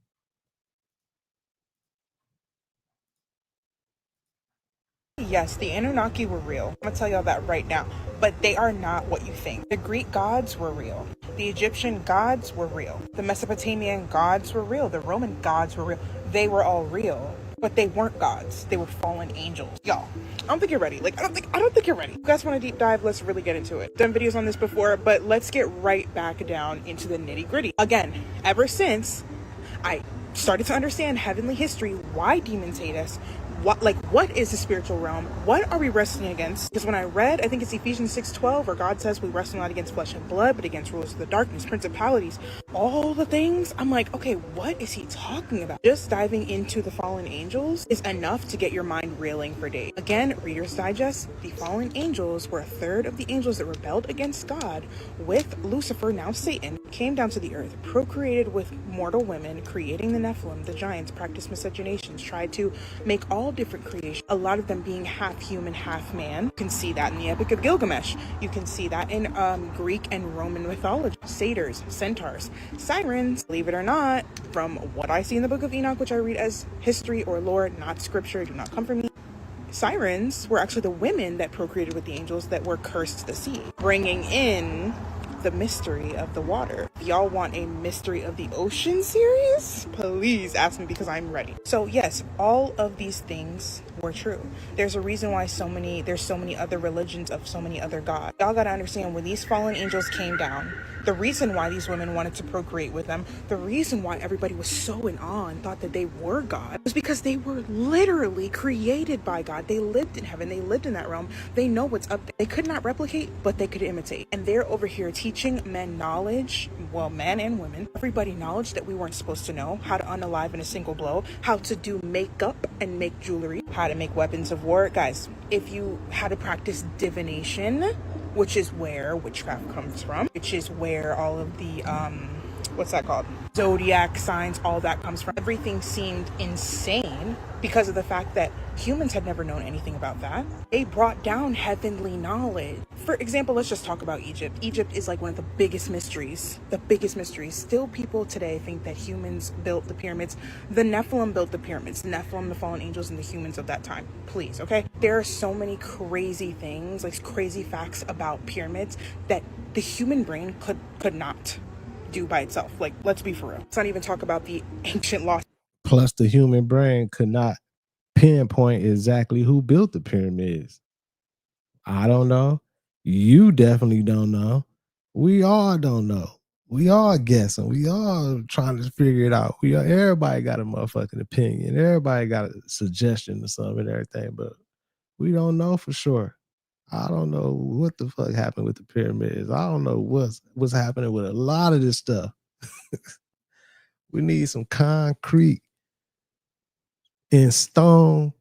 Speaker 17: Yes, the Anunnaki were real. I'm gonna tell y'all that right now. But they are not what you think. The Greek gods were real. The Egyptian gods were real. The Mesopotamian gods were real. The Roman gods were real. They were all real. But they weren't gods. They were fallen angels. Y'all, I don't think you're ready. Like, I don't think you're ready. If you guys want a deep dive, let's really get into it. Done videos on this before, but let's get right back down into the nitty-gritty. Again, ever since I started to understand heavenly history, why demons hate us, what is the spiritual realm, what are we wrestling against? Because when I read, I think it's Ephesians 6:12, where God says we wrestle not against flesh and blood, but against rulers of the darkness, principalities, all the things, I'm like, okay, what is he talking about? Just diving into the fallen angels is enough to get your mind reeling for days. Again, Reader's Digest, the fallen angels were a third of the angels that rebelled against God with Lucifer, now Satan, came down to the earth, procreated with mortal women, creating the Nephilim, the giants, practiced miscegenations, tried to make all different creations, a lot of them being half human, half man. You can see that in the Epic of Gilgamesh. You can see that in Greek and Roman mythology. Satyrs, centaurs, sirens, believe it or not, from what I see in the Book of Enoch, which I read as history or lore, not scripture, do not come from me. Sirens were actually the women that procreated with the angels that were cursed to the sea, bringing in the mystery of the water. If y'all want a mystery of the ocean series, please ask me because I'm ready. So yes, all of these things were true. There's a reason why there's so many other religions of so many other gods. Y'all gotta understand, when these fallen angels came down, the reason why these women wanted to procreate with them, the reason why everybody was so in awe and thought that they were God, was because they were literally created by God. They lived in heaven. They lived in that realm. They know what's up there. They could not replicate, but they could imitate. And they're over here teaching men knowledge, well, men and women, everybody knowledge that we weren't supposed to know, how to unalive in a single blow, how to do makeup and make jewelry, how to make weapons of war. Guys, if you had to practice divination, which is where witchcraft comes from, which is where all of the, what's that called? Zodiac signs, all that comes from. Everything seemed insane because of the fact that humans had never known anything about that. They brought down heavenly knowledge. For example, let's just talk about Egypt. Egypt is like one of the biggest mysteries. The biggest mysteries. Still, people today think that humans built the pyramids. The Nephilim built the pyramids. The Nephilim, the fallen angels, and the humans of that time. Please, okay? There are so many crazy things, like crazy facts about pyramids that the human brain could not do by itself. Like, let's be for real. Let's not even talk about the ancient lost.
Speaker 1: Plus, the human brain could not pinpoint exactly who built the pyramids. I don't know. You definitely don't know. We all don't know. We all guessing. We all trying to figure it out. Everybody got a motherfucking opinion. Everybody got a suggestion or something and everything, but we don't know for sure. I don't know what the fuck happened with the pyramids. I don't know what's happening with a lot of this stuff. We need some concrete and stone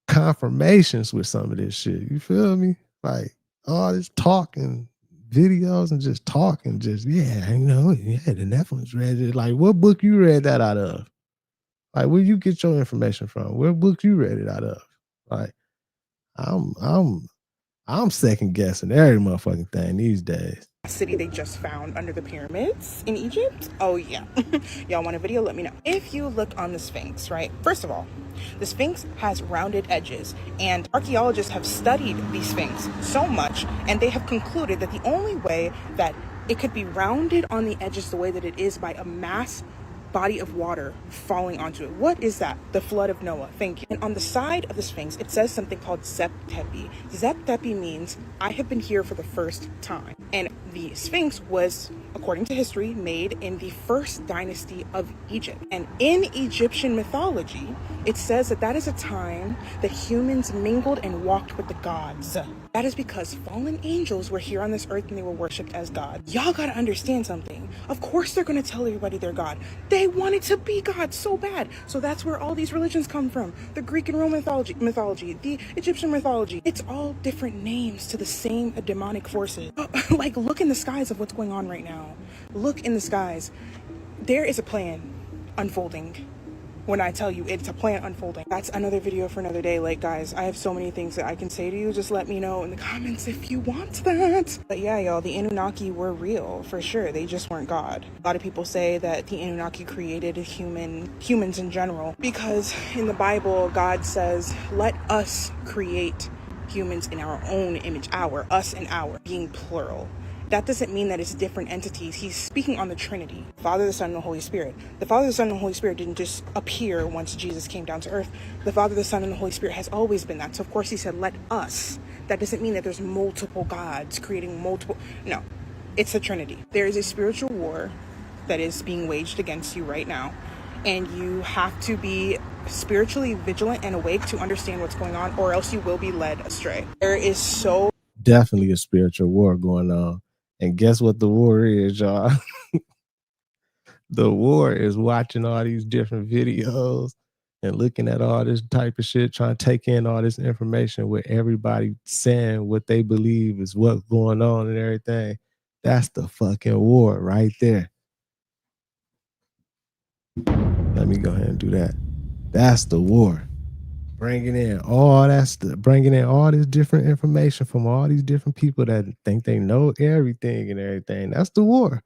Speaker 1: confirmations with some of this shit. You feel me? Like all this talking videos and just talking, just the Netflix read it. Like, what book you read that out of? Like, where you get your information from? What book you read it out of? Like, I'm second guessing every motherfucking thing these days.
Speaker 17: City they just found under the pyramids in Egypt. Oh yeah. Y'all want a video? Let me know. If you look on the Sphinx, right? First of all, the Sphinx has rounded edges, and archaeologists have studied the Sphinx so much, and they have concluded that the only way that it could be rounded on the edges the way that it is by a mass body of water falling onto it. What is that? The flood of Noah. Thank you. And on the side of the Sphinx, it says something called Zep Tepi. Zep Tepi means I have been here for the first time. And the Sphinx was, according to history, made in the first dynasty of Egypt. And in Egyptian mythology, it says that that is a time that humans mingled and walked with the gods. That is because fallen angels were here on this earth and they were worshipped as gods. Y'all gotta understand something. Of course they're gonna tell everybody they're God. They wanted to be God so bad. So that's where all these religions come from. The Greek and Roman mythology, the Egyptian mythology. It's all different names to the same demonic forces. Like, look in the skies of what's going on right now. Look in the skies. There is a plan unfolding. when I tell you it's a plan unfolding. That's another video for another day. Like, guys, I have so many things that I can say to you. Just let me know in the comments if you want that. But yeah, y'all, the Anunnaki were real for sure. They just weren't God. A lot of people say that the Anunnaki created humans in general, because in the Bible, God says, let us create humans in our own image, us and our, being plural. That doesn't mean that it's different entities. He's speaking on the Trinity, Father, the Son, and the Holy Spirit. The Father, the Son, and the Holy Spirit didn't just appear once Jesus came down to earth. The Father, the Son, and the Holy Spirit has always been that. So of course he said, let us. That doesn't mean that there's multiple gods creating multiple. No, it's the Trinity. There is a spiritual war that is being waged against you right now. And you have to be spiritually vigilant and awake to understand what's going on, or else you will be led astray. There is so
Speaker 1: Definitely a spiritual war going on. And guess what the war is, y'all? The war is watching all these different videos and looking at all this type of shit, trying to take in all this information with everybody saying what they believe is what's going on and everything. That's the fucking war right there. Let me go ahead and do that. That's the war. Bringing in all this different information from all these different people that think they know everything and everything. That's the war.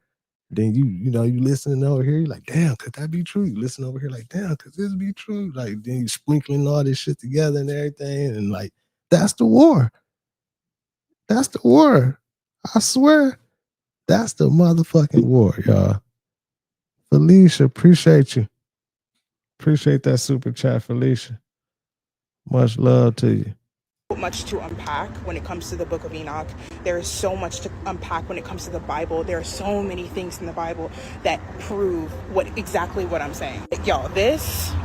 Speaker 1: Then you listening over here, you're like, damn, could that be true? You listen over here like, damn, could this be true? Like, then you sprinkling all this shit together and everything, and like, that's the war. That's the war. I swear, that's the motherfucking war, y'all. Felicia, appreciate you. Appreciate that super chat, Felicia. Much love to you.
Speaker 17: much to unpack when it comes to the book of Enoch. There is so much to unpack when it comes to the Bible. There are so many things in the Bible that prove exactly what I'm saying. Y'all,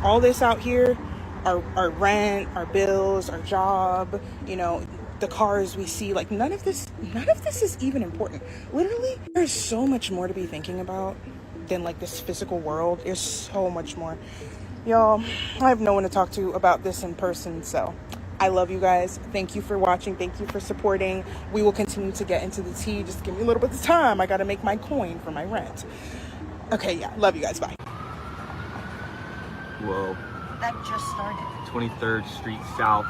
Speaker 17: all this out here, our rent, our bills, our job, the cars we see, like none of this is even important. Literally, there's so much more to be thinking about than like this physical world. There's so much more. Y'all, I have no one to talk to about this in person, so I love you guys. Thank you for watching. Thank you for supporting. We will continue to get into the tea. Just give me a little bit of time. I got to make my coin for my rent. Okay, yeah. Love you guys. Bye.
Speaker 18: Whoa.
Speaker 17: That just started.
Speaker 18: 23rd Street South,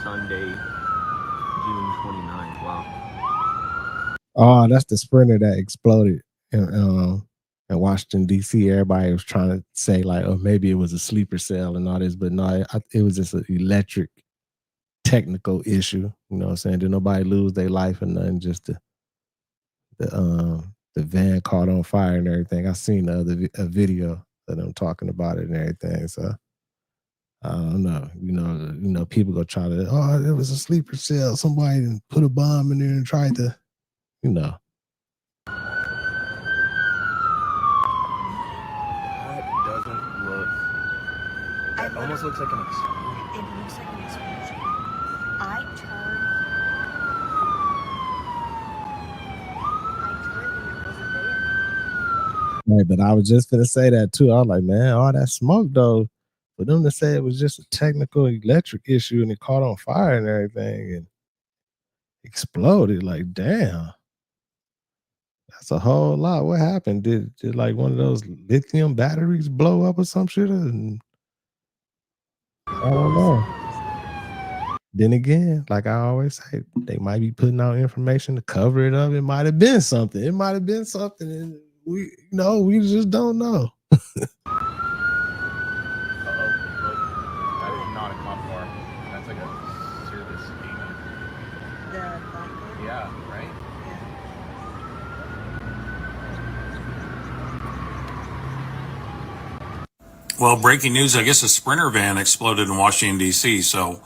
Speaker 18: Sunday, June 29th. Wow.
Speaker 1: Oh, that's the Sprinter that exploded in Washington, D.C. Everybody was trying to say, like, oh, maybe it was a sleeper cell and all this, but no, it was just an electric technical issue. You know what I'm saying? Did nobody lose their life or nothing? Just the van caught on fire and everything. I seen a video of them talking about it and everything. So I don't know. You know, people go try to, oh, it was a sleeper cell. Somebody put a bomb in there and tried to,
Speaker 18: That doesn't look. It almost looks like an explosion.
Speaker 17: It looks like an explosion. I turned and it wasn't there.
Speaker 1: Right, but I was just gonna say that too. I was like, man, all that smoke though, for them to say it was just a technical electric issue and it caught on fire and everything and exploded, like, damn, that's a whole lot. What happened? Did like one of those lithium batteries blow up or some shit? And I don't know. Then again, like I always say, they might be putting out information to cover it up. It might have been something. And we just don't know.
Speaker 18: That is not a cop car. That's like a service agent. Yeah, right?
Speaker 19: Well, breaking news, I guess a Sprinter van exploded in Washington, D.C., so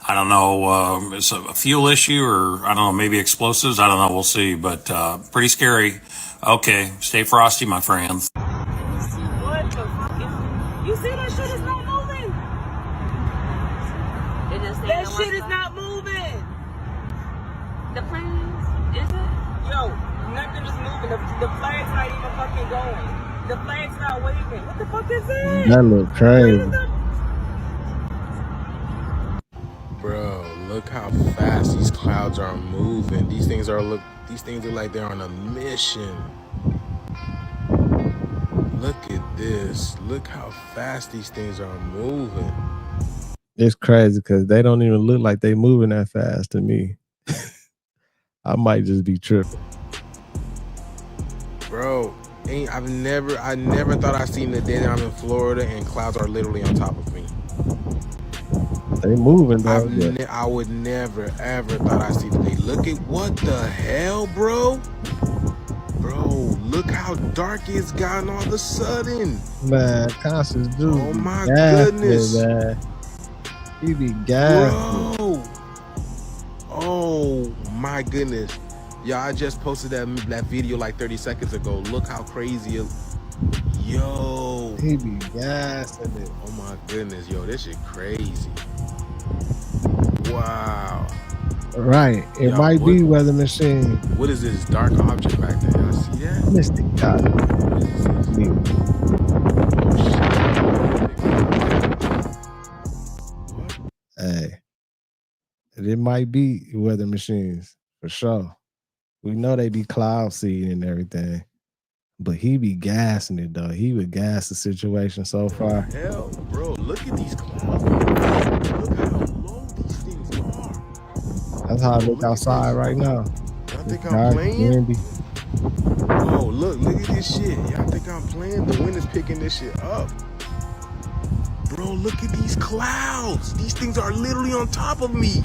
Speaker 19: I don't know, it's a fuel issue or, I don't know, maybe explosives, I don't know, we'll see, but pretty scary. Okay, stay frosty, my friends.
Speaker 7: What the fuck you see that shit is not moving? That shit is not moving. The planes, is it? Yo, nothing is moving. The flag's not even fucking going. The flag's not waving. What the fuck is it?
Speaker 1: That look crazy.
Speaker 20: Bro, look how fast these clouds are moving. These things look like they're on a mission. Look at this. Look how fast these things are moving.
Speaker 1: It's crazy because they don't even look like they moving that fast to me. I might just be tripping.
Speaker 20: Bro, I never thought I'd seen the day that I'm in Florida and clouds are literally on top of me.
Speaker 1: They moving, though.
Speaker 20: I would never, ever thought I'd see the day. Look at what the hell, bro? Bro, look how dark it's gotten all of a sudden.
Speaker 1: Man, Conscious Juice.
Speaker 20: Oh my goodness.
Speaker 1: Man. He be gassing.
Speaker 20: Bro. Oh my goodness. Y'all, I just posted that video like 30 seconds ago. Look how crazy it. Yo.
Speaker 1: He be gassing it.
Speaker 20: Oh my goodness, yo, this shit crazy. Wow.
Speaker 1: Right. It might be weather machine.
Speaker 20: What is this dark object back there? Y'all see that?
Speaker 1: Mystic God. Hey. It might be weather machines for sure. We know they be cloud seeding and everything. But he be gassing it though. He would gas the situation so far.
Speaker 20: Hell, bro, look at these clouds. Look how low these things are.
Speaker 1: That's how I look outside right now.
Speaker 20: Y'all think I'm playing?
Speaker 1: Windy.
Speaker 20: Oh, look at this shit. Y'all think I'm playing? The wind is picking this shit up. Bro, look at these clouds. These things are literally on top of me.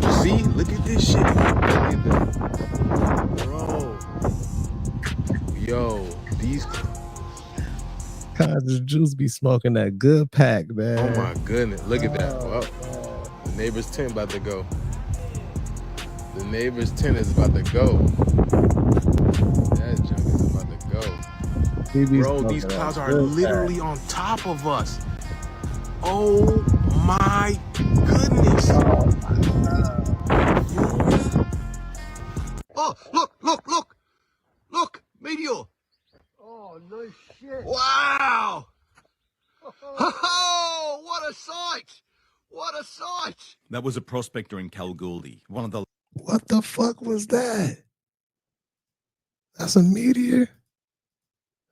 Speaker 20: You see? Look at this shit. Look at that. Bro. Yo, these
Speaker 1: Conscious Juice be smoking that good pack, man.
Speaker 20: Oh my goodness. Look at that. Well, the neighbor's tent about to go. The neighbor's tent is about to go. That junk is about to go. Bro, these clouds are literally on top of us. Oh my goodness.
Speaker 2: Oh, look, meteor. Oh, no shit. Wow. Oh, what a sight. What a sight.
Speaker 21: That was a prospector in Kalgoorlie, one of the...
Speaker 1: What the fuck was that? That's a meteor?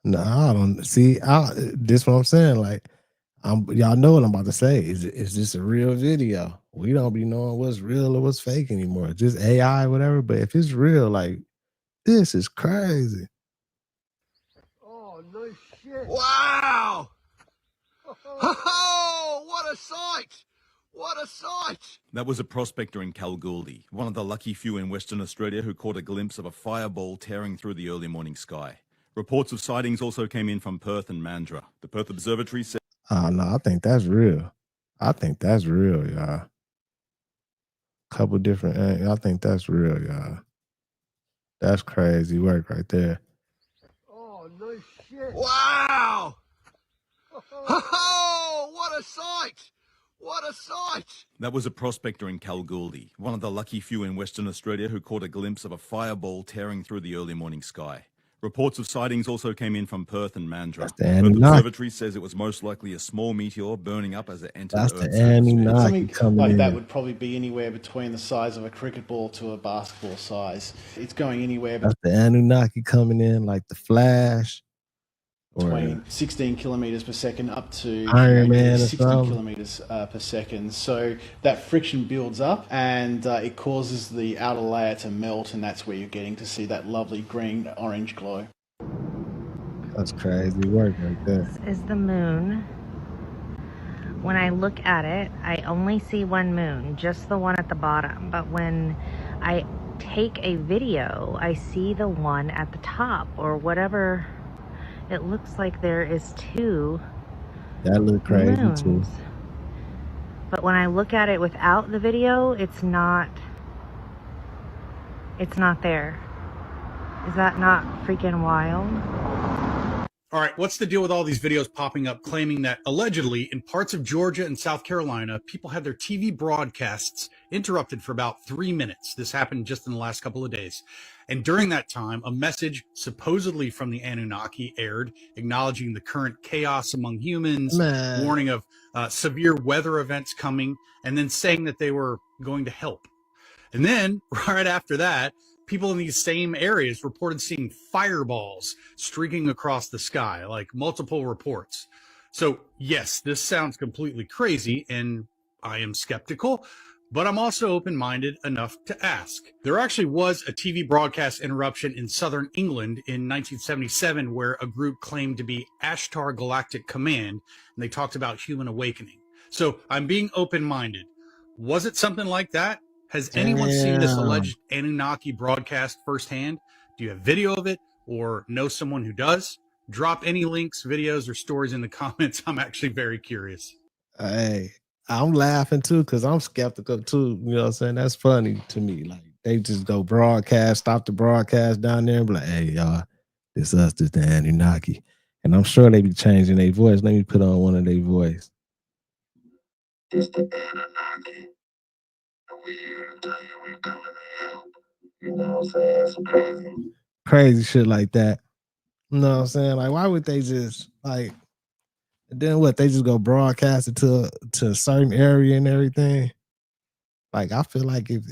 Speaker 1: No, I don't see. This what I'm saying. Like, y'all know what I'm about to say. Is this a real video? We don't be knowing what's real or what's fake anymore. Just AI, whatever. But if it's real, like, this is crazy.
Speaker 2: Oh, no shit. Wow. Oh, what a sight. What a sight.
Speaker 21: That was a prospector in Kalgoorlie, one of the lucky few in Western Australia who caught a glimpse of a fireball tearing through the early morning sky. Reports of sightings also came in from Perth and Mandurah. The Perth Observatory said...
Speaker 1: No, I think that's real. I think that's real, y'all. Couple different... I think that's real, y'all. That's crazy work right there.
Speaker 2: Oh, no shit. Wow. Oh, what a sight. What a sight.
Speaker 21: That was a prospector in Kalgoorlie, one of the lucky few in Western Australia who caught a glimpse of a fireball tearing through the early morning sky. Reports of sightings also came in from Perth and Mandurah. The Perth Observatory says it was most likely a small meteor burning up as it entered Earth's atmosphere.
Speaker 22: Something like that would probably be anywhere between the size of a cricket ball to a basketball size. It's going anywhere
Speaker 1: That's the Anunnaki coming in, like the Flash.
Speaker 22: between 16 kilometers per second up to
Speaker 1: Iron Man
Speaker 22: 60 kilometers per second. So that friction builds up and it causes the outer layer to melt, and that's where you're getting to see that lovely green orange glow.
Speaker 1: That's crazy work right there.
Speaker 23: This is the moon. When I look at it, I only see one moon, just the one at the bottom. But when I take a video, I see the one at the top, or whatever. It looks like there is two
Speaker 1: That look crazy
Speaker 23: moons.
Speaker 1: too.
Speaker 23: But when I look at it without the video, it's not there. Is that not freaking wild?
Speaker 24: All right, what's the deal with all these videos popping up claiming that allegedly in parts of Georgia and South Carolina, people had their TV broadcasts interrupted for about 3 minutes? This happened just in the last couple of days. And during that time, a message supposedly from the Anunnaki aired, acknowledging the current chaos among humans, warning of severe weather events coming, and then saying that they were going to help. And then right after that, people in these same areas reported seeing fireballs streaking across the sky, like multiple reports. So yes, this sounds completely crazy, and I am skeptical, but I'm also open-minded enough to ask. There actually was a TV broadcast interruption in southern England in 1977 where a group claimed to be Ashtar Galactic Command, and they talked about human awakening. So I'm being open-minded. Was it something like that? Has anyone seen this alleged Anunnaki broadcast firsthand? Do you have video of it or know someone who does? Drop any links, videos, or stories in the comments. I'm actually very curious.
Speaker 1: Hey, I'm laughing too because I'm skeptical too. You know what I'm saying? That's funny to me. Like they just go broadcast, stop the broadcast down there and be like, hey, y'all, this us, this the Anunnaki. And I'm sure they be changing their voice. Let me put on one of their voice. This the Anunnaki. We here to tell you we're coming to help. You know what I'm saying? Some crazy shit like that. You know what I'm saying? Like, why would they just like then what? They just go broadcast it to a certain area and everything. Like, I feel like if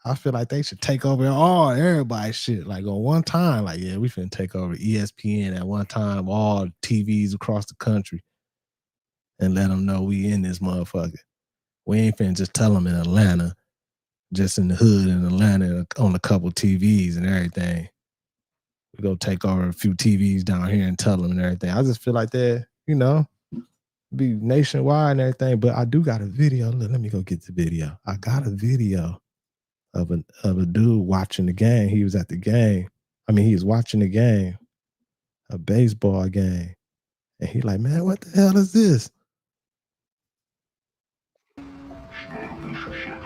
Speaker 1: I feel like they should take over all everybody's shit. Like on one time, like, yeah, we finna take over ESPN at one time, all TVs across the country, and let them know we in this motherfucker. We ain't finna just tell them in Atlanta, just in the hood in Atlanta on a couple TVs and everything. We go take over a few TVs down here and tell them and everything. I just feel like that, you know, be nationwide and everything. But I do got a video. Let me go get the video. I got a video of a dude watching the game. He was at the game. I mean, he was watching the game, a baseball game. And he like, man, what the hell is this?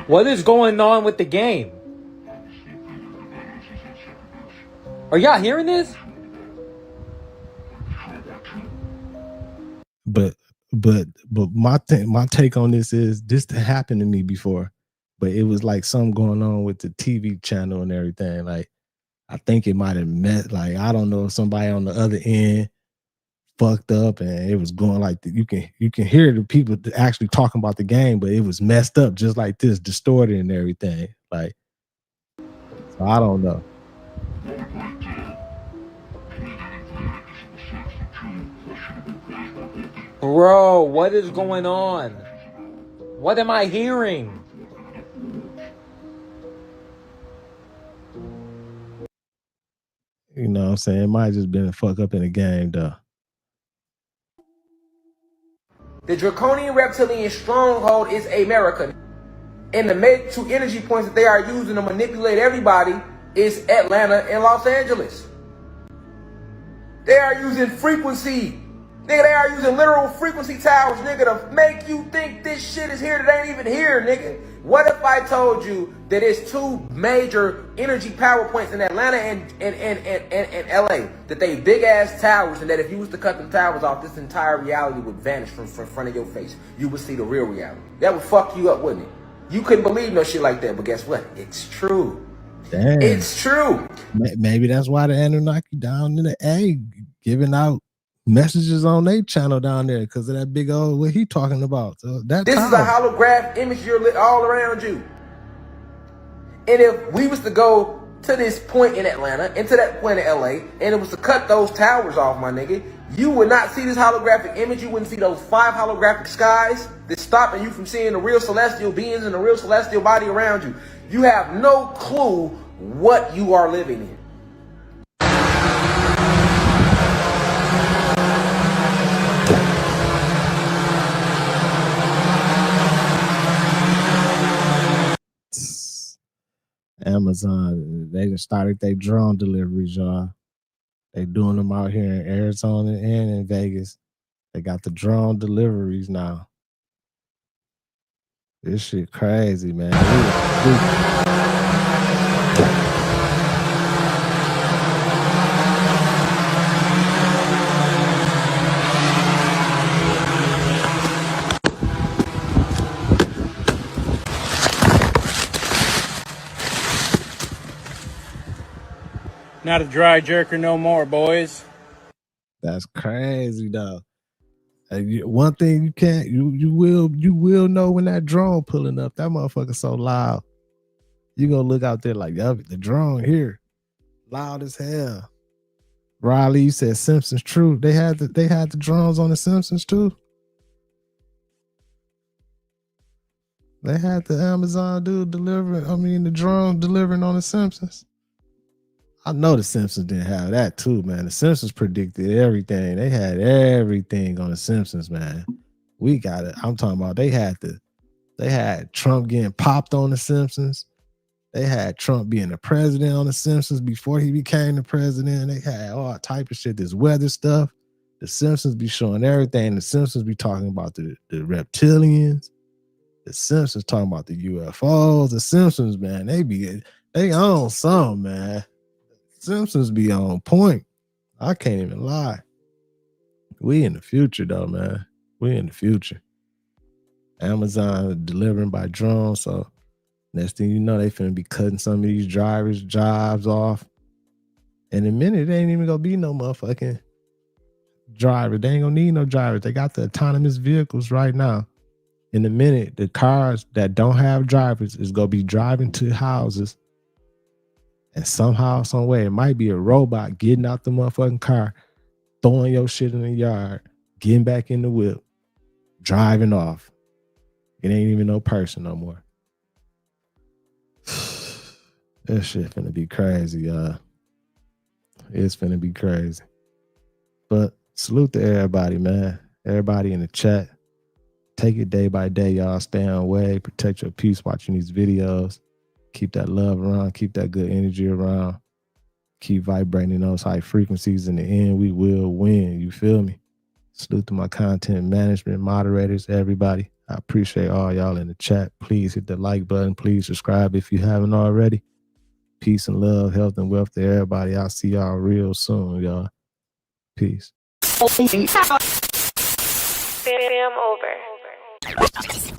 Speaker 5: What is going on with the game? Are y'all hearing this?
Speaker 1: But my take on this is this happened to me before, but it was like something going on with the TV channel and everything. Like I think it might have met, like, I don't know, somebody on the other end fucked up and it was going like you can hear the people actually talking about the game, but it was messed up just like this, distorted and everything. Like, so I don't know.
Speaker 5: Bro, what is going on? What am I hearing?
Speaker 1: You know what I'm saying? It might have just been a fuck up in the game, though.
Speaker 5: The draconian reptilian stronghold is America. And the major two energy points that they are using to manipulate everybody is Atlanta and Los Angeles. They are using frequency. Nigga, they are using literal frequency towers, nigga, to make you think this shit is here that ain't even here, nigga. What if I told you that it's two major energy power points in Atlanta and LA, that they big ass towers, and that if you was to cut them towers off, this entire reality would vanish from front of your face. You would see the real reality. That would fuck you up, wouldn't it? You couldn't believe no shit like that, but guess what? It's true.
Speaker 1: Damn.
Speaker 5: It's true.
Speaker 1: Maybe that's why the Anunnaki down in the A giving out messages on their channel down there because of that big old what he talking about. So that
Speaker 5: this is a holograph image you're lit all around you. And if we was to go to this point in Atlanta and to that point in LA, and it was to cut those towers off, my nigga, you would not see this holographic image. You wouldn't see those 5 holographic skies that's stopping you from seeing the real celestial beings and the real celestial body around you. You have no clue what you are living in.
Speaker 1: Amazon, they just started their drone deliveries, y'all. They doing them out here in Arizona and in Vegas. They got the drone deliveries now. This shit crazy, man.
Speaker 6: Not a dry jerker no more, boys.
Speaker 1: That's crazy, though. One thing you can't, you will know when that drone pulling up. That motherfucker so loud. You gonna look out there like, yup, the drone here, loud as hell. Riley, you said Simpsons true. They had the drones on the Simpsons too. They had the Amazon dude the drone delivering on the Simpsons. I know the Simpsons didn't have that too, man. The Simpsons predicted everything. They had everything on the Simpsons, man. We got it. I'm talking about they had Trump getting popped on the Simpsons. They had Trump being the president on the Simpsons before he became the president. They had all type of shit, this weather stuff. The Simpsons be showing everything. The Simpsons be talking about the reptilians. The Simpsons talking about the UFOs. The Simpsons, man, they own some, man. Simpsons be on point. I can't even lie. We in the future though, man. We in the future. Amazon delivering by drone, so next thing you know, they finna be cutting some of these drivers' jobs off. In a minute, they ain't even gonna be no motherfucking driver. They ain't gonna need no drivers. They got the autonomous vehicles right now. In a minute, the cars that don't have drivers is gonna be driving to houses. And somehow, some way, it might be a robot getting out the motherfucking car, throwing your shit in the yard, getting back in the whip, driving off. It ain't even no person no more. That shit finna be crazy, y'all. It's finna be crazy. But salute to everybody, man. Everybody in the chat. Take it day by day, y'all. Stay on way. Protect your peace watching these videos. Keep that love around. Keep that good energy around. Keep vibrating those high frequencies. In the end, we will win. You feel me? Salute to my content management moderators, everybody. I appreciate all y'all in the chat. Please hit the like button. Please subscribe if you haven't already. Peace and love, health and wealth to everybody. I'll see y'all real soon, y'all. Peace.
Speaker 3: Fam over.